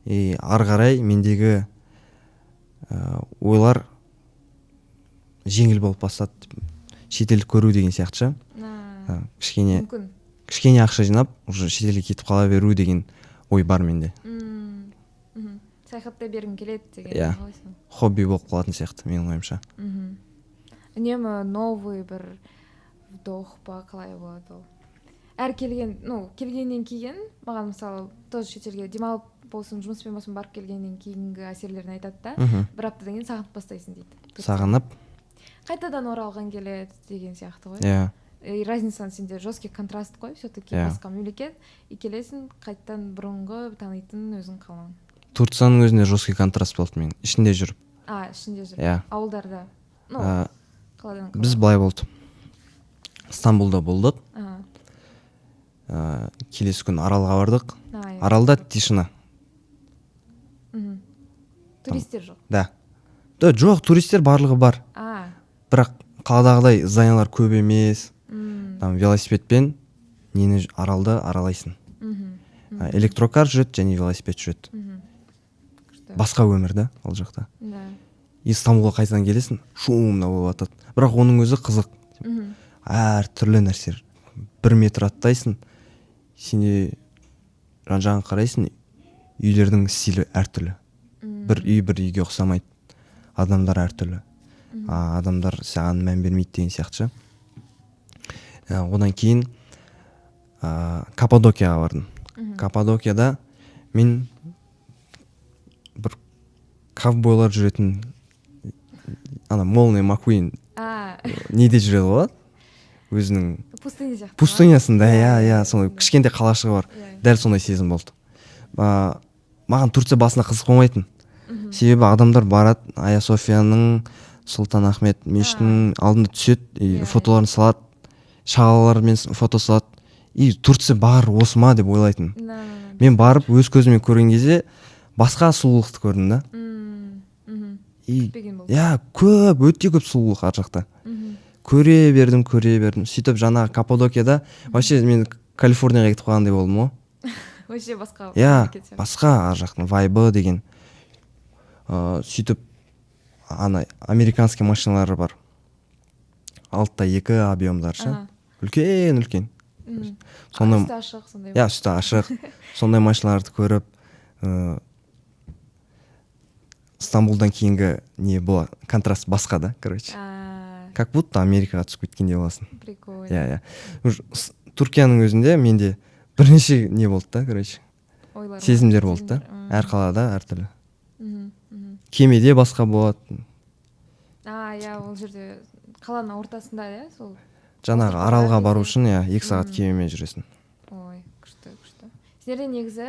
И ары қарай мендегі ойлар жеңіл болып бастады. Шетелді көру деген сияқты ше. Кішкене ақша жинап уже шетелге кетіп қала беру деген ой бар менде. Саяхаттай бергім келеді деген. Хобби болып қалатын сияқты менің ойымша. Үнемі новый бір вдох па қалай болады ол. Әр келгеннен кейін маған мысалы тоже шетелге демалып болсын жұмыспен болсын барып келгеннен кейінгі әсерлерін айтады да. Бір аптадан кейін сағынып бастайсың дейді. Сағынып қайтадан оралған келеді деген сияқты ғой. И разницаны сенде жесткий контраст қой, все-таки басқа мемлекет, и келесің қайтадан бұрынғы танитын өзің қалаң. Турцияның өзінде жесткий контраст болды мен ішінде жүріп. Ішінде жүріп. Ауылдарда. Біз былай болды. Стамбулда болдық. Келесі күн Аралға бардық. Аралда тишина. Туристер жоқ. Да. Жоқ, туристер барлығы бар. Бірақ қаладағыдай зданиялар көп емес. Там велосипедпен нені Аралды аралайсың. Электрокар жүреді және велосипед жүреді. Басқа өмір да ол жақта. И Стамбулға қайтадан келесің, шумно болып жатады. Бірақ оның өзі қызық. Әр түрлі нәрселер. 1 метр аттайсың, сенде жан-жағын қарайсың, үйлердің стилі әртүрлі. Бір үй бір үйге ұқсамайды. Адамдар әртүрлі. Адамдар саған мән бермейді деген сияқты. Одан кейін Каппадокияға бардым. Каппадокияда мен бір ковбойлар жүретін Молния Маккуин неде жүреді ғой? Өзінің пустынясында, сондай кішкентай қалашығы бар. Дәл сондай сезім болды. Маған Турция басына қызық болмайтын. Себебі адамдар барады, Айя Софияның, Сұлтан Ахмет мешітінің алдында түседі, фотоларын салады, шағалалармен фото салады. И Турция бар осы ма деп ойлайтын. Мен барып өз көзімен көрген кезде басқа сұлулықты көрдім да. Көп, өте көп сұлулық ар жақта. Көре бердім. Сөйтіп жаңағы Каппадокияда вообще мен Калифорнияға кетіп қалғандай болдым ғой. Вообще басқа. Басқа ар жақтың вайбы деген. Сөйтіп американский машиналар бар. Алтта 2 объемдар ше. Үлкен. Үсті ашық сондай. Үсті ашық. Сондай машиналарды көріп, Стамбулдан кейінгі не болады, контраст басқа да, короче. Как будто Америкаға түсіп кеткендей боласың. Прикольно. Түркияның өзінде менде бірнеше не болды да, короче. Сезімдер болды да. Әр қалада әртүрлі. Кемеде басқа болады. Ол жерде қаланың ортасында, сол. Жаңағы Аралға бару үшін 2 сағат кемемен жүресің. Ой, күшті. Сендерде негізі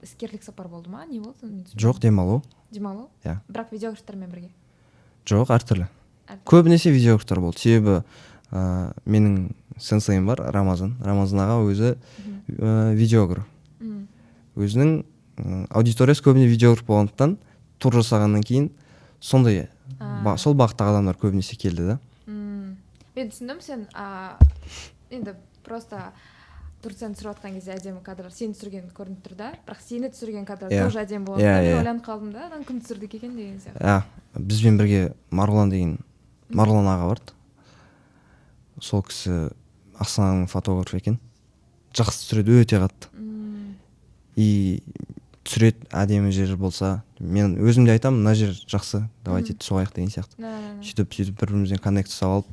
іскерлік сапар болды ма? Не болды? Жоқ, демалу. Бірақ видеографтармен бірге? Жоқ, әртүрлі. Көбінесе видеографтар болды. Себебі менің сенсейім бар, Рамазан аға өзі видеограф. Өзінің аудиториясы көбіне видеограф болғандықтан тур жасағаннан кейін сондай сол бағыттағы адамдар көбінесе келді да. Мен түсіндім, сен енді просто Турцияны түсіріп жатқан кезде әдемі кадрлар сені түсірген көрініп тұр да, бірақ сені түсірген кадрлар тоже әдемі болады. Мен ойланып қалдым да, кім түсірді екен деген сияқты. Бізбен бірге Марғұлан аға барды. Сол кісі Астананың фотограф екен. Жақсы түсіреді, өте қатты. И түсіреді, әдемі жер болса, мен өзім де айтамын, мына жер жақсы, давайте соғайық деген сияқты. Сөйтіп бір-бірімізден коннект жасап алып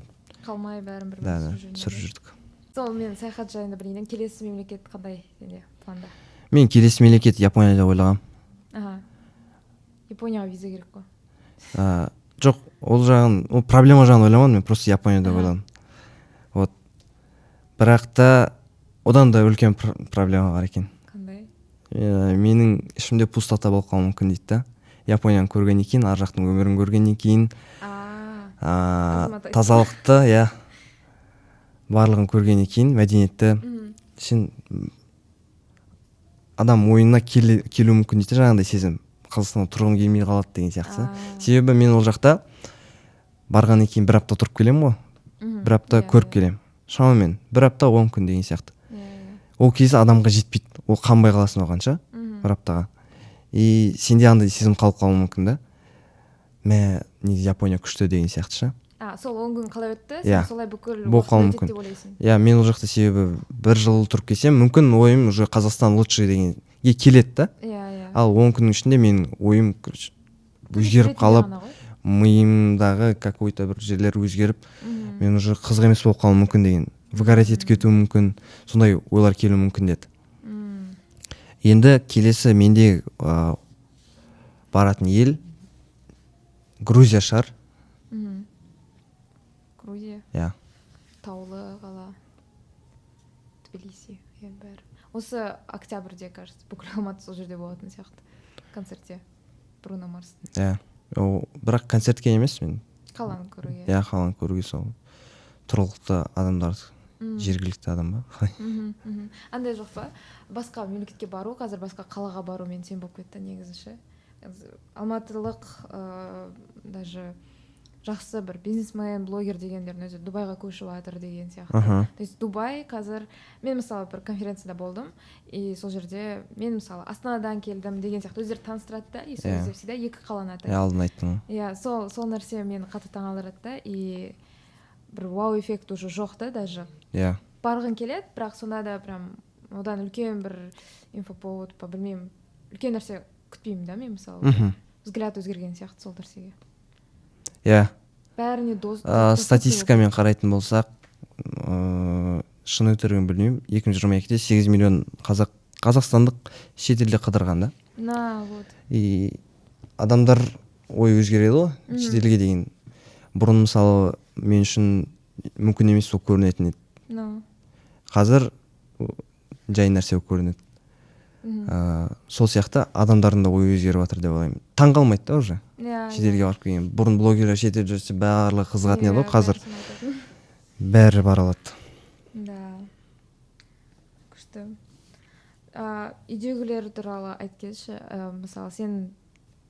қалмай бәрін бір-біріміз түсіріп жүрдік. Сол мен саяхат жайында білейін. Келесі мемлекет қандай планда? Мен келесі мемлекет Японияда ойлағам. Японияға виза керек қой. Жоқ, ол проблема жағын ойламадым, мен просто Японияда ойладым. Вот. Бірақ та одан да үлкен проблема бар екен. Қандай? Менің ішімде пустота болып қалуы мүмкін дейді да. Японияны көргеннен кейін, ар жақтың өмірін көргеннен кейін тазалықты, иә, барлығын көргеннен кейін мәдениетті сен адам ойына келу мүмкін дейді, жаңағыдай сезім Қазақстанда тұрғым келмей қалады деген сияқты. Себебі мен ол жақта барғаннан кейін бір апта тұрып келемін ғой, бір апта көріп келемін, шамамен бір апта 10 күн деген сияқты. Ол кезде адамға жетпейді, ол қанбай қаласың оғанша бір аптаға. И сенде андай сезім қалып қалуы мүмкін да, мә неге Япония күшті деген сияқты ша. Сол 10 күн қалай өтті, сен солай бүкіл уақыт өтеді деп ойлайсың? Иә, мен ол жақта себебі бір жыл тұрып келсем, мүмкін ойым уже Қазақстан лучше дегенге келеді да. Ал 10 күннің ішінде менің ойым өзгеріп қалып, миымдағы какой-то бір жерлер өзгеріп, мен уже қызық емес болып қалуым мүмкін деген, выгорать етіп кетуім мүмкін, сондай ойлар келуі мүмкін деді. Енді келесі менде баратын ел Грузия шығар. Грузия? Иә. Таулы қала. Тбилиси, бәрі. Осы октябрьде, кажется, бүкіл Алматы сол жерде болатын сияқты. Концертте. Бруно Марс. Иә. Бірақ концертке емес мен. Қаланы көруге. Иә, қаланы көруге сол. Тұрғылықты адамдар, жергілікті адам ба? Андай жоқ па? Басқа мемлекетке бару, қазір басқа қалаға бару мен сен болып кетті негізінше. Алматылық даже жақсы бір бизнесмен, блогер дегендердің өзі Дубайға көшіп жатыр деген сияқты. То есть Дубай қазір, мен мысалы бір конференцияда болдым, и сол жерде мен мысалы Астанадан келдім деген сияқты өздері таныстырады да, и сол кезде всегда екі қаланы атайды. Алдын айттың. Иә, сол нәрсе мені қатты таңғалдырады да, и бір вау эффект уже жоқ та даже. Иә. Барғың келеді, бірақ сонда да прям одан үлкен бір инфоповод па білмеймін, үлкен нәрсе күтпеймін да мен мысалы. Взгляд өзгерген сияқты сол нәрсеге. Иә. Бәріне дос. Статистикамен қарайтын болсақ, шын өтірігін білмеймін, 2022-де 8 миллион қазақстандық шетелде қыдырған да. Вот. И адамдар ой өзгереді ғой, шетелге деген. Бұрын мысалы мен үшін мүмкін емес болып көрінетін еді. Қазір жай нәрсе болып көрінеді. Сол сияқты адамдардың да ой өзгеріп жатыр деп ойлаймын. Таңғалмайды да уже. Шетелге барып келген. Бұрын блогерлер шетелде жүрсе барлығы қызығатын еді ғой, қазір бәрі бара алады. Да. Күшті. Үйдегілер туралы айтып кетші. Мысалы сен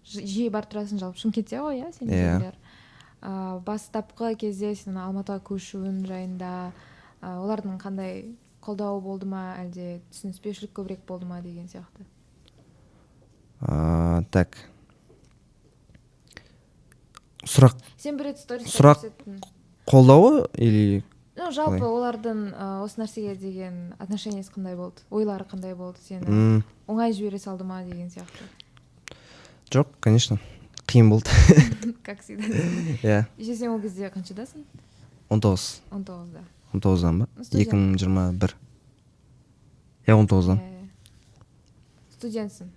жиі барып тұрасың жалпы Шымкентте ғой, иә, сен үйдегілер. Бастапқы кезде сен Алматыға көшуің жайында олардың қандай қолдауы болды ма, әлде түсініспеушілік көбірек болды ма деген сияқты? Так. Сұрақ. Сен бір рет сторисқа көрсеттің. Қолдауы или? Жалпы олардың осы нәрсеге деген отношениесі қандай болды? Ойлары қандай болды? Сені оңай жібере салды ма деген сияқты? Жоқ, конечно. Қиын болды. Как всегда. Иә. Сен ол кезде қаншадасың? 19. 19-да. 19-дан ба? 2021. Иә, 19-дан. Студентсің.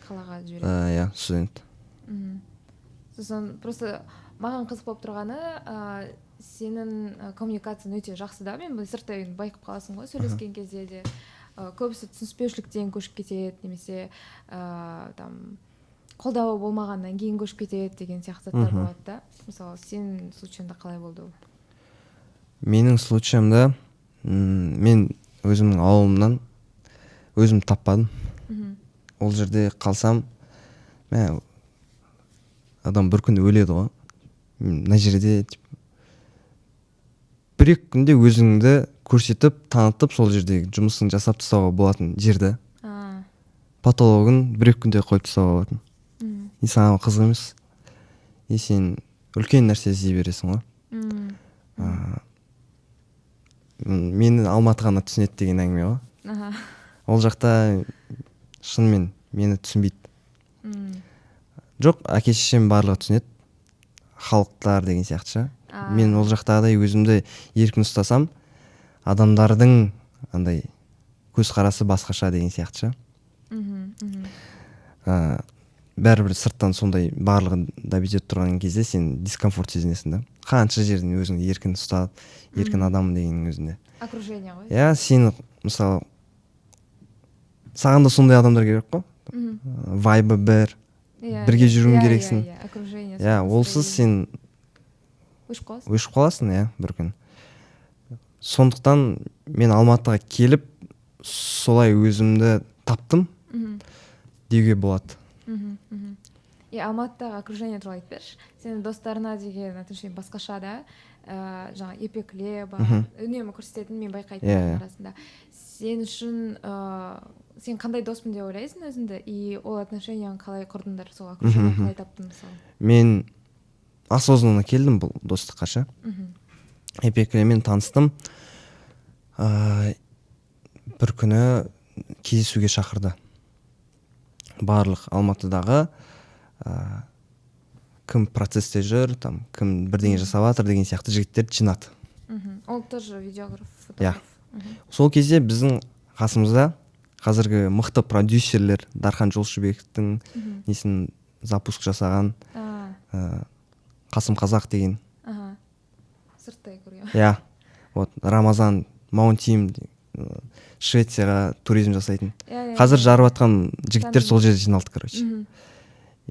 Қалаға жібереді. Иә, студент. Сосын просто маған қызық болып тұрғаны, сенің коммуникацияң өте жақсы да, мен сырттай байқап қаласың ғой, сөйлескен кезде де. Көбісі түсініспеушіліктен көшіп кетеді, немесе қолдауы болмағаннан кейін көшіп кетеді деген сияқты заттар болады да. Мысалы, сенің случайында қалай болды ол? Менің случайымда мен өзімнің ауылымнан өзім таппадым. Ол жерде қалсам, адам бір күн өледі ғой. Мына жерде бір-екі күнде өзіңді көрсетіп, танытып, сол жерде жұмысын жасап тастауға болатын жерді. Патологын бір-екі күнде қойып тастауға болатын. И саған қызық емес. И сен үлкен нәрсе іздей бересің ғой. Мені Алматы ғана түсінеді деген әңгіме ғой. Ол жақта шынымен мені түсінбейді. Жоқ, әке-шешем барлығы түсінеді. Халықтар деген сияқты. Мен ол жақтағыдай өзімді еркін ұстасам, адамдардың андай көзқарасы басқаша деген сияқты. Бәрібір сырттан сондай барлығын да бүйтіп тұрған кезде сен дискомфорт сезінесің да. Қанша жерден өзіңді еркін ұстап, еркін адам дегеннің өзінде. Окружение ғой. Иә, сен мысалы саған да сондай адамдар керек қой. Вайбы бір, бірге жүруің керексің. Иә, олсыз сен өшіп қаласың, иә, бір күн. Сондықтан мен Алматыға келіп солай өзімді таптым деуге болады. Алматыдағы окружение туралы айтып берші. Сенің достарына деген отношение басқаша да, жаңа епекле бар, үнемі көрсететін, мен байқайтын арасында. Сен үшін сен қандай доспын деп ойлайсың өзіңді, и ол отношенияны қалай құрдыңдар, сол окружение қалай таптың мысалы? Мен осознанно келдім бұл достыққа ше. Епеклемен таныстым. Бір күні кездесуге шақырды. Барлық Алматыдағы кім процесте жүр, там кім бірдеңе жасап жатыр деген сияқты жігіттерді жинады. Ол тоже видеограф, фотограф. Сол кезде біздің қасымызда қазіргі мықты продюсерлер Дархан Жолшыбековтің несін запуск жасаған Қасым Қазақ деген. Сырттай көрген. Иә. Вот Рамазан Маунтим Швецияға туризм жасайтын. Қазір жарып атқан жігіттер сол жерде жиналды, короче.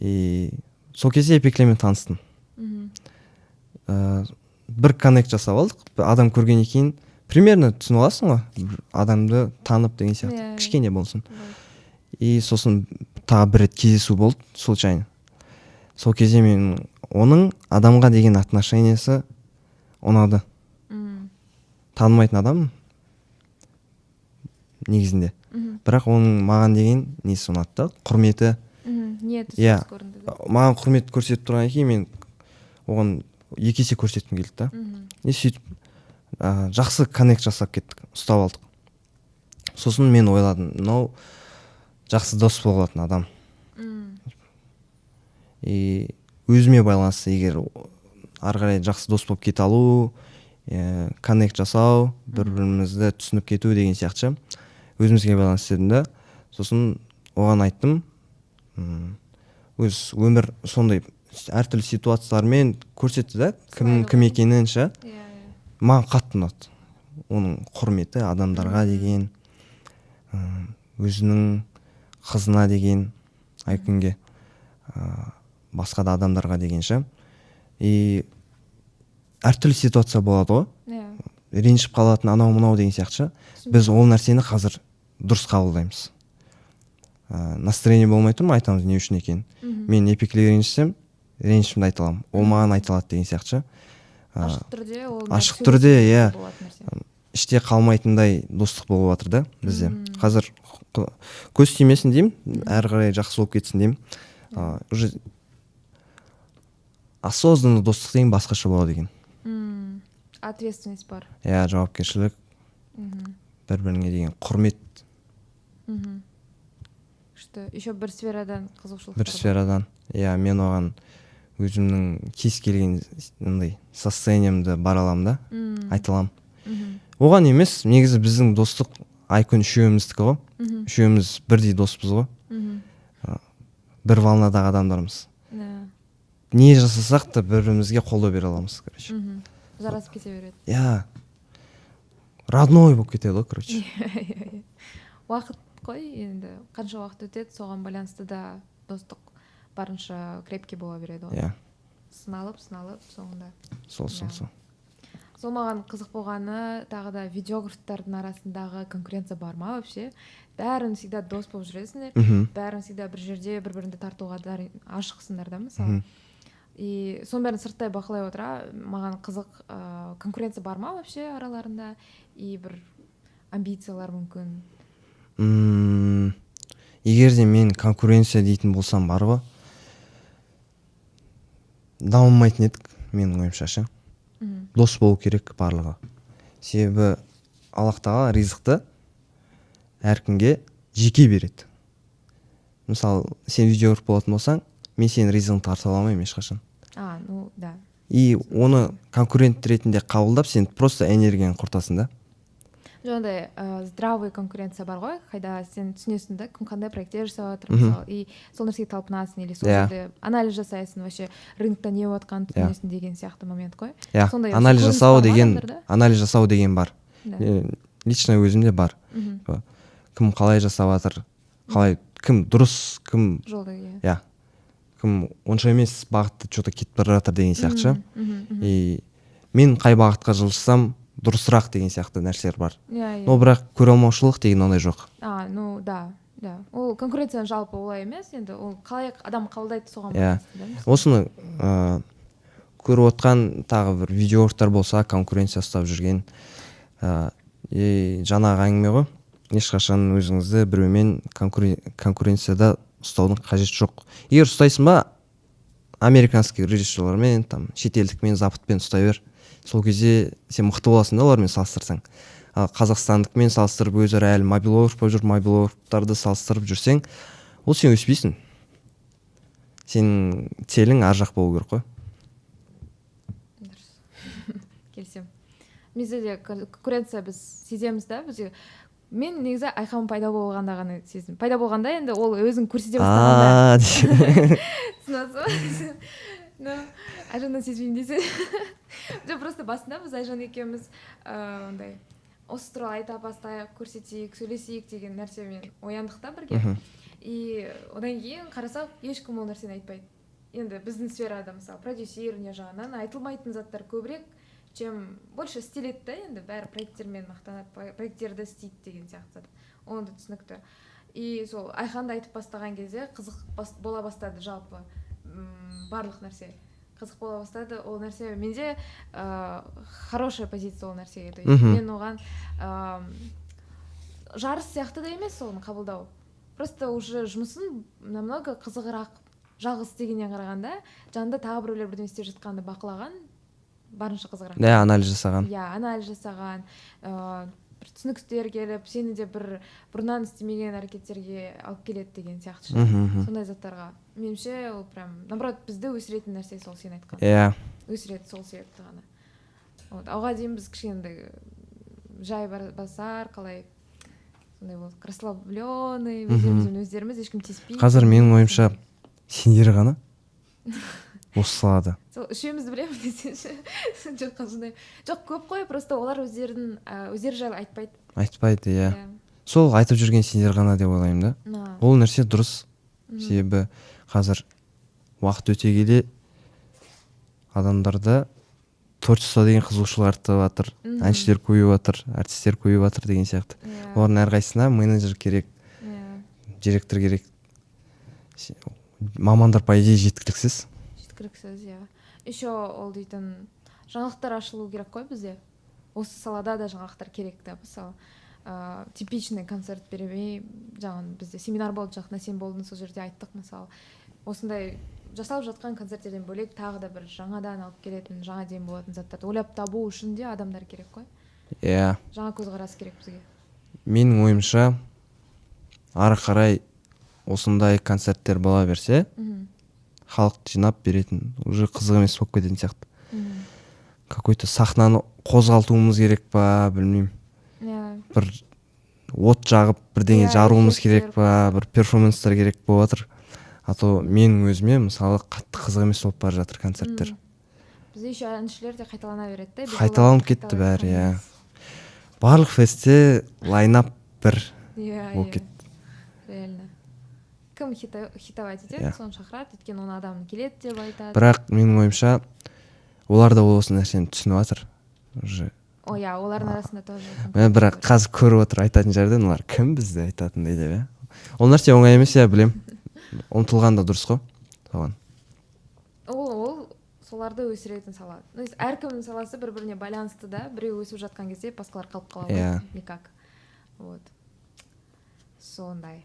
И сол кезде Епеклемен таныстым. Бір коннект жасап алдық. Адам көргеннен кейін примерно түсініп аласың ғой, адамды танып деген сияқты, кішкене болсын. И сосын тағы бір рет кездесу болды, случайно. Сол кезде мен оның адамға деген отношениесі ұнады. Танымайтын адам негізінде. Бірақ оның маған деген несі ұнатты, құрметі. Иә, маған құрмет көрсетіп тұрған кейін мен оған екі есе көрсеткім келді да. И сөйтіп жақсы коннект жасап кеттік, ұстап алдық. Сосын мен ойладым, мынау жақсы дос болатын адам. И өзіме байланысты, егер ары қарай жақсы дос болып кете алу, коннект жасау, бір-бірімізді түсініп кету деген сияқты өзімізге байланысты дедім да. Сосын оған айттым, өз өмір сондай әртүрлі ситуациялармен көрсетті да, кім екенін ше. Маған қатты ұнады. Оның құрметі адамдарға деген, өзінің қызына деген, Айкүнге, басқа да адамдарға деген ше. И әртүрлі ситуация болады ғой. Ренжіп қалатын анау-мынау деген сияқты. Біз ол нәрсені қазір дұрыс қабылдаймыз. Настроение болмай тұрмын, айтамыз не үшін екен. Мен Епеклеге ренжісем, ренішімді айта аламын. Ол маған айта алады деген сияқты. Ашық түрде, иә. Іште қалмайтындай достық болып жатыр да бізде. Қазір көз тимесін деймін, әрі қарай жақсы болып кетсін деймін. Уже осознанно достық деген басқаша болады екен. Ответственность бар. Иә, жауапкершілік, бір-біріңе деген құрмет. Еще бір сферадан қызығушылық. Бір сферадан. Иә, мен оған өзімнің кез келген состояниемді бара аламын да, айта аламын. Оған емес, негізі біздің достық Айкүн үшеуміздікі ғой. Үшеуміз бірдей доспыз ғой. Бір волнадағы адамдармыз. Не жасасақ та бір-бірімізге қолдау бере аламыз, короче. Жарасып кете береді. Иә. Родной болып кетеді ғой, короче. Уақыт қой, енді қанша уақыт өтеді, соған байланысты да достық барынша крепкий бола береді ғой. Иә. Сыналып, соңында. Сол. Сол маған қызық болғаны, тағы да видеографтардың арасындағы конкуренция бар ма вообще? Бәрін всегда дос болып жүресіңдер, бәрін всегда бір жерде бір-біріңді тартуға ашықсыңдар да, мысалы. И соның бәрін сырттай бақылай отыра, маған қызық, конкуренция бар ма вообще араларында? И бір амбициялар мүмкін? Егер де мен конкуренция дейтін болсам бар ғой, дамымайтын едік, менің ойымша ше. Дос болу керек барлығы. Себебі Аллах тағала ризықты әркімге жеке береді. Мысалы, сен видеограф болатын болсаң, мен сенің ризығыңды тарта алмаймын ешқашан. Ну да. И оны конкурент ретінде қабылдап, сен просто энергияны құртасың да. Жаңағыдай здравый конкуренция бар ғой, қайда сен түсінесің да, кім қандай проекттер жасап жатыр, мысалы, и сол нәрсеге талпынасың, или сол жерде анализ жасайсың, вообще рынокта не болып жатқанын түсінесің деген сияқты момент қой. Иә, анализ жасау деген бар. Лично өзімде бар. Кім қалай жасап жатыр, кім дұрыс, кім кім онша емес бағытты что-то кетіп бара жатыр деген сияқты. И мен қай бағытқа жылжысам дұрысырақ деген сияқты нәрселер бар. Иә, Но бірақ көре алмаушылық деген ондай жоқ. Ну да. Ол конкуренция жалпы олай емес, енді ол қалай адам қабылдайды соған Иә. байланысты да. Осыны көріп отқан тағы бір видеортар болса, конкуренция ұстап жүрген жаңағы әңгіме ғой. Ешқашан өзіңізді біреумен конкуренцияда ұстаудың қажеті жоқ. Егер ұстайсың ба, американский режиссерлармен, там шетелдікмен, западпен ұстай бер. Сол кезде сен мықты боласың да олармен салыстырсаң. Ал қазақстандықмен салыстырып өзара әлі мобилограф болып жүр, мобилографтарды салыстырып жүрсең, ол сен өспейсің. Сенің целің ар жақ болу керек қой. Келісемін. Бізде де конкуренция біз сеземіз да, бізге. Мен негізі Айхан пайда болғанда ғана сездім. Пайда болғанда енді ол өзін көрсете бастағанда. Түсінесің ба? Айжаннан сезбеймін десе. Жоқ, просто басында біз Айжан екеуміз ондай осы туралы айта бастайық, көрсетейік, сөйлесейік деген нәрсемен ояндық та бірге. И одан кейін қарасақ, ешкім ол нәрсені айтпайды. Енді біздің сферада мысалы продюсер не жағынан айтылмайтын заттар көбірек, чем больше стилет та, енді бәрі проекттермен мақтанады, проекттерді істейді деген сияқты. Оны да түсінікті. И сол Айханды айтып бастаған кезде қызық бола бастады жалпы. Барлық нәрсе қызық бола бастады. Ол нәрсе менде хорошая позиция ол нәрсеге. То есть мен оған жарыс сияқты да емес оны қабылдау. Просто уже жұмысын намного қызығырақ жалғыз істегеннен қарағанда, жанында тағы біреулер бірдеңе істеп жатқанды бақылаған барынша қызығырақ. Да, анализ жасаған. Иә, анализ жасаған, бір түсініктер келіп, сені де бір бұрыннан істемеген әрекеттерге алып келеді деген сияқты. Сондай заттарға. Меніңше ол прям, наоборот, бізді өсіретін нәрсе сол сен айтқан. Иә. Өсіреді сол себепті ғана. Вот, ауға дейін біз кішкентай жай басар, қалай сондай болдық, расслабленный, өздеріміз ешкім тиіспейді. Қазір менің ойымша сендер ғана осы салада. Сол үшеумізді білемін десеңші. Жоқ, қалжыңдаймын. Жоқ, көп қой, просто олар өздері жайлы айтпайды. Айтпайды, иә. Сол айтып жүрген сендер ғана деп ойлаймын да. Ол нәрсе дұрыс. Себебі қазір уақыт өте келе адамдарда творчество деген қызығушылық артып жатыр, әншілер көбейіп жатыр, артистер көбейіп жатыр деген сияқты. Олардың әрқайсысына менеджер керек, директор керек. Мамандар по идее жеткіліксіз. Жеткіліксіз, иә. Еще ол дейтін жаңалықтар ашылу керек қой бізде. Осы салада да жаңалықтар керек та. Мысалы, типичный концерт бермей, жаңағы бізде семинар болды, жақында сен болдың, сол жерде айттық, мысалы. Осындай жасалып жатқан концерттерден бөлек тағы да бір жаңадан алып келетін, жаңа дем болатын заттарды ойлап табу үшін де адамдар керек қой. Иә. Жаңа көзқарас керек бізге. Менің ойымша ары қарай осындай концерттер бола берсе, халық жинап беретін, уже қызық емес болып кететін сияқты. Какой-то сахнаны қозғалтуымыз керек па, білмеймін. Бір от жағып, бірдеңе жаруымыз керек па, бір перформанстар керек болып жатыр. А то менің өзіме мысалы қатты қызық емес болып бара жатыр концерттер. Бізде еще әншілер де қайталана береді. Қайталанып кетті бәрі, иә. Барлық фестте лайнап бір болып кетті. Реально. Кім хитовать етеді, соны шақырады, өйткені оны адам келеді деп айтады. Бірақ менің ойымша олар да осы нәрсені түсініп жатыр. Иә, олардың арасында тоже. Бірақ қазір көріп отыр айтатын жерден олар кім бізді айтатындай деп, иә. Ол нәрсе оңай емес, иә, білем. Ұмтылған да дұрыс қой соған. Ол соларды өсіретін сала. Әркімнің саласы бір-біріне байланысты да, біреу өсіп жатқан кезде басқалар қалып қалады. Никак. Вот. Сондай.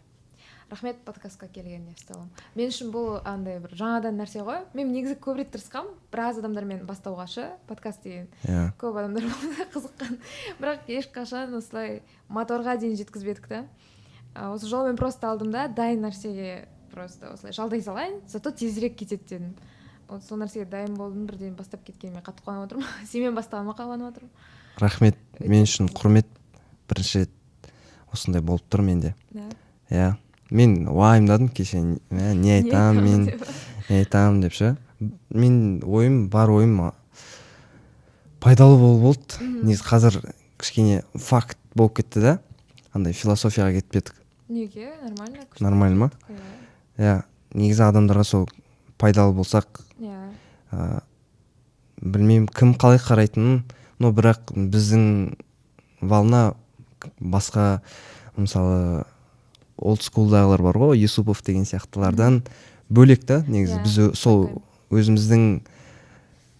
Рахмет подкастқа келгеніне столым. Мен үшін бұл андай бір жаңадан нәрсе ғой. Мен негізі көбірек тырысқам, біраз адамдармен бастауғашы подкаст деген. Көп адамдар қызыққан. Бірақ ешқашан осылай моторға дейін жеткізбедік та. Осы жолы мен просто алдым да, дайын нәрсеге просто осылай жалдай салайын, зато тезірек кетеді дедім. Сол нәрсеге дайын болдым, бірден бастап кеткеніме қатты қуанып отырмын. Сенен бастағаныма қуанып отырмын. Рахмет, мен үшін құрмет. Бірінші осындай болып тұр менде. Иә. Мен уайымдадым кеше, не айтам деп ше. Мен ойым, бар ойым пайдалы болды. Негізі қазір кішкене факт болып кетті да. Андай философияға кетіп едік. Неге? Нормально? Нормально ма? Иә. Негізі адамдарға сол пайдалы болсақ, білмеймін кім қалай қарайтынын, но бірақ біздің волна басқа мысалы олдскулдағылар бар ғой, Юсупов деген сияқтылардан бөлек та негізі. Біз сол өзіміздің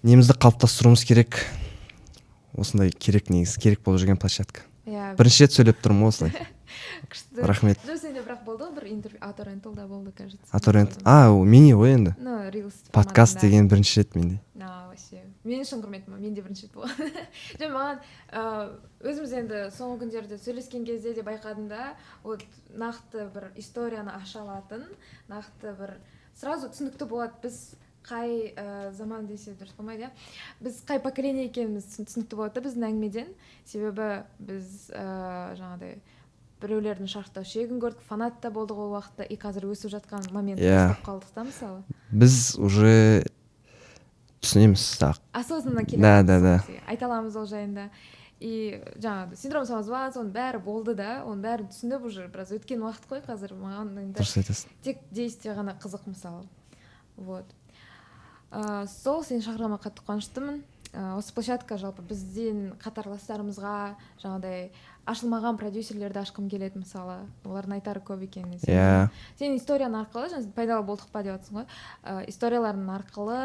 немізді қалыптастыруымыз керек. Осындай керек негізі, керек болып жүрген площадка. Бірінші рет сөйлеп тұрмын осылай. Рахмет. Сенде бірақ болды ғой бір интервью Аторренталда болды, кажется. Аторрент. Мини ғой енді. Reels Подкаст деген бірінші рет менде. Вообще. Мен үшін құрметтім, менде бірінші рет болған. Және маған өзіміз енді соңғы күндерде сөйлескен кезде де байқадым да, вот нақты бір историяны аша алатын, нақты бір сразу түсінікті болады. Біз қай заман десе дұрыс болмайды, біз қай поколение екеніміз түсінікті болады да біздің әңгімеден. Себебі біз жаңағыдай біреулердің шарықтау шегін көрдік, фанат та болдық ол уақытта, и қазір өсіп жатқан момент бастап қалдық та мысалы. Біз уже түсінеміз так. Осознанно келеміз. Да. Айта аламыз ол жайында. И жаңағы синдром самозванца, оның бәрі болды да, оның бәрін түсініп уже біраз өткен уақыт қой қазір. Маған енді тек действие ғана қызық мысалы. Вот. Сол сен шақырғаныңа қатты қуаныштымын. Осы площадка жалпы бізден қатарластарымызға жаңағыдай ашылмаған продюсерлерді ашқым келеді мысалы. Олардың айтары көп екен. Сен историяның арқылы, жаңа пайдалы болдық па деп жатсың ғой. Историялардың арқылы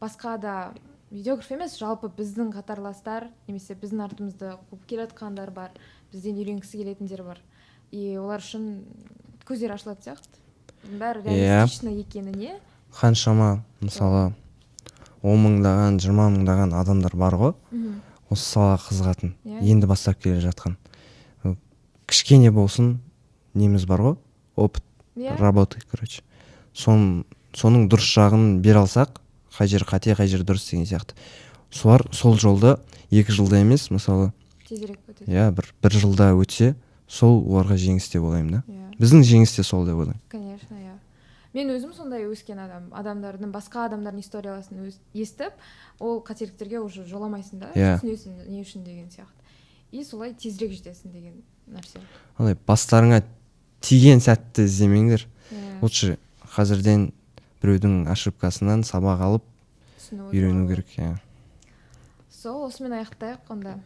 басқа да видеограф емес, жалпы біздің қатарластар немесе біздің артымызды қуып келе жатқандар бар, бізден үйренгісі келетіндер бар. И олар үшін көздері ашылады сияқты. Бәрі реалистично екеніне. Қаншама мысалы 10 мыңдаған, 20 мыңдаған адамдар бар ғой, осы салаға қызығатын, енді бастап келе жатқан. Кішкене болсын неміз бар ғой, опыт работы, короче. Соның дұрыс жағын бере алсақ, қай жер қате, қай жер дұрыс деген сияқты. Солар сол жолда 2 жылда емес, мысалы тезірек өтеді. бір жылда өтсе, сол оларға жеңіс деп ойлаймын да. Біздің жеңіс те сол деп ойлаймын. Конечно, мен өзім сондай өскен адамдардың, басқа адамдардың историяласын естіп, ол қателіктерге уже жоламайсың да, түсінесің не үшін деген сияқты. И солай тезірек жетесің деген нәрсе. Олай бастарыңа тиген сәтті іздемеңдер. Лучше қазірден біреудің ошибкасынан сабақ алып үйрену керек. Сол, осымен аяқтайық онда.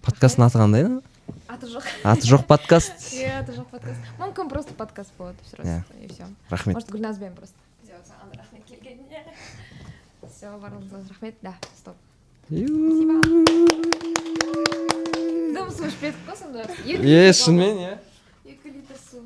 Подкасттың аты қандай? Аты жоқ. Аты жоқ подкаст. Аты жоқ подкаст. Мүмкін просто подкаст болады. И все. Рахмет. Может, Гүлназбен просто. Саған рахмет келгеніне. Все, барлығыңызға рахмет. Да, стоп. Спасибо. Дым су ішпедік қой сонда. Шынымен, 2 литр су.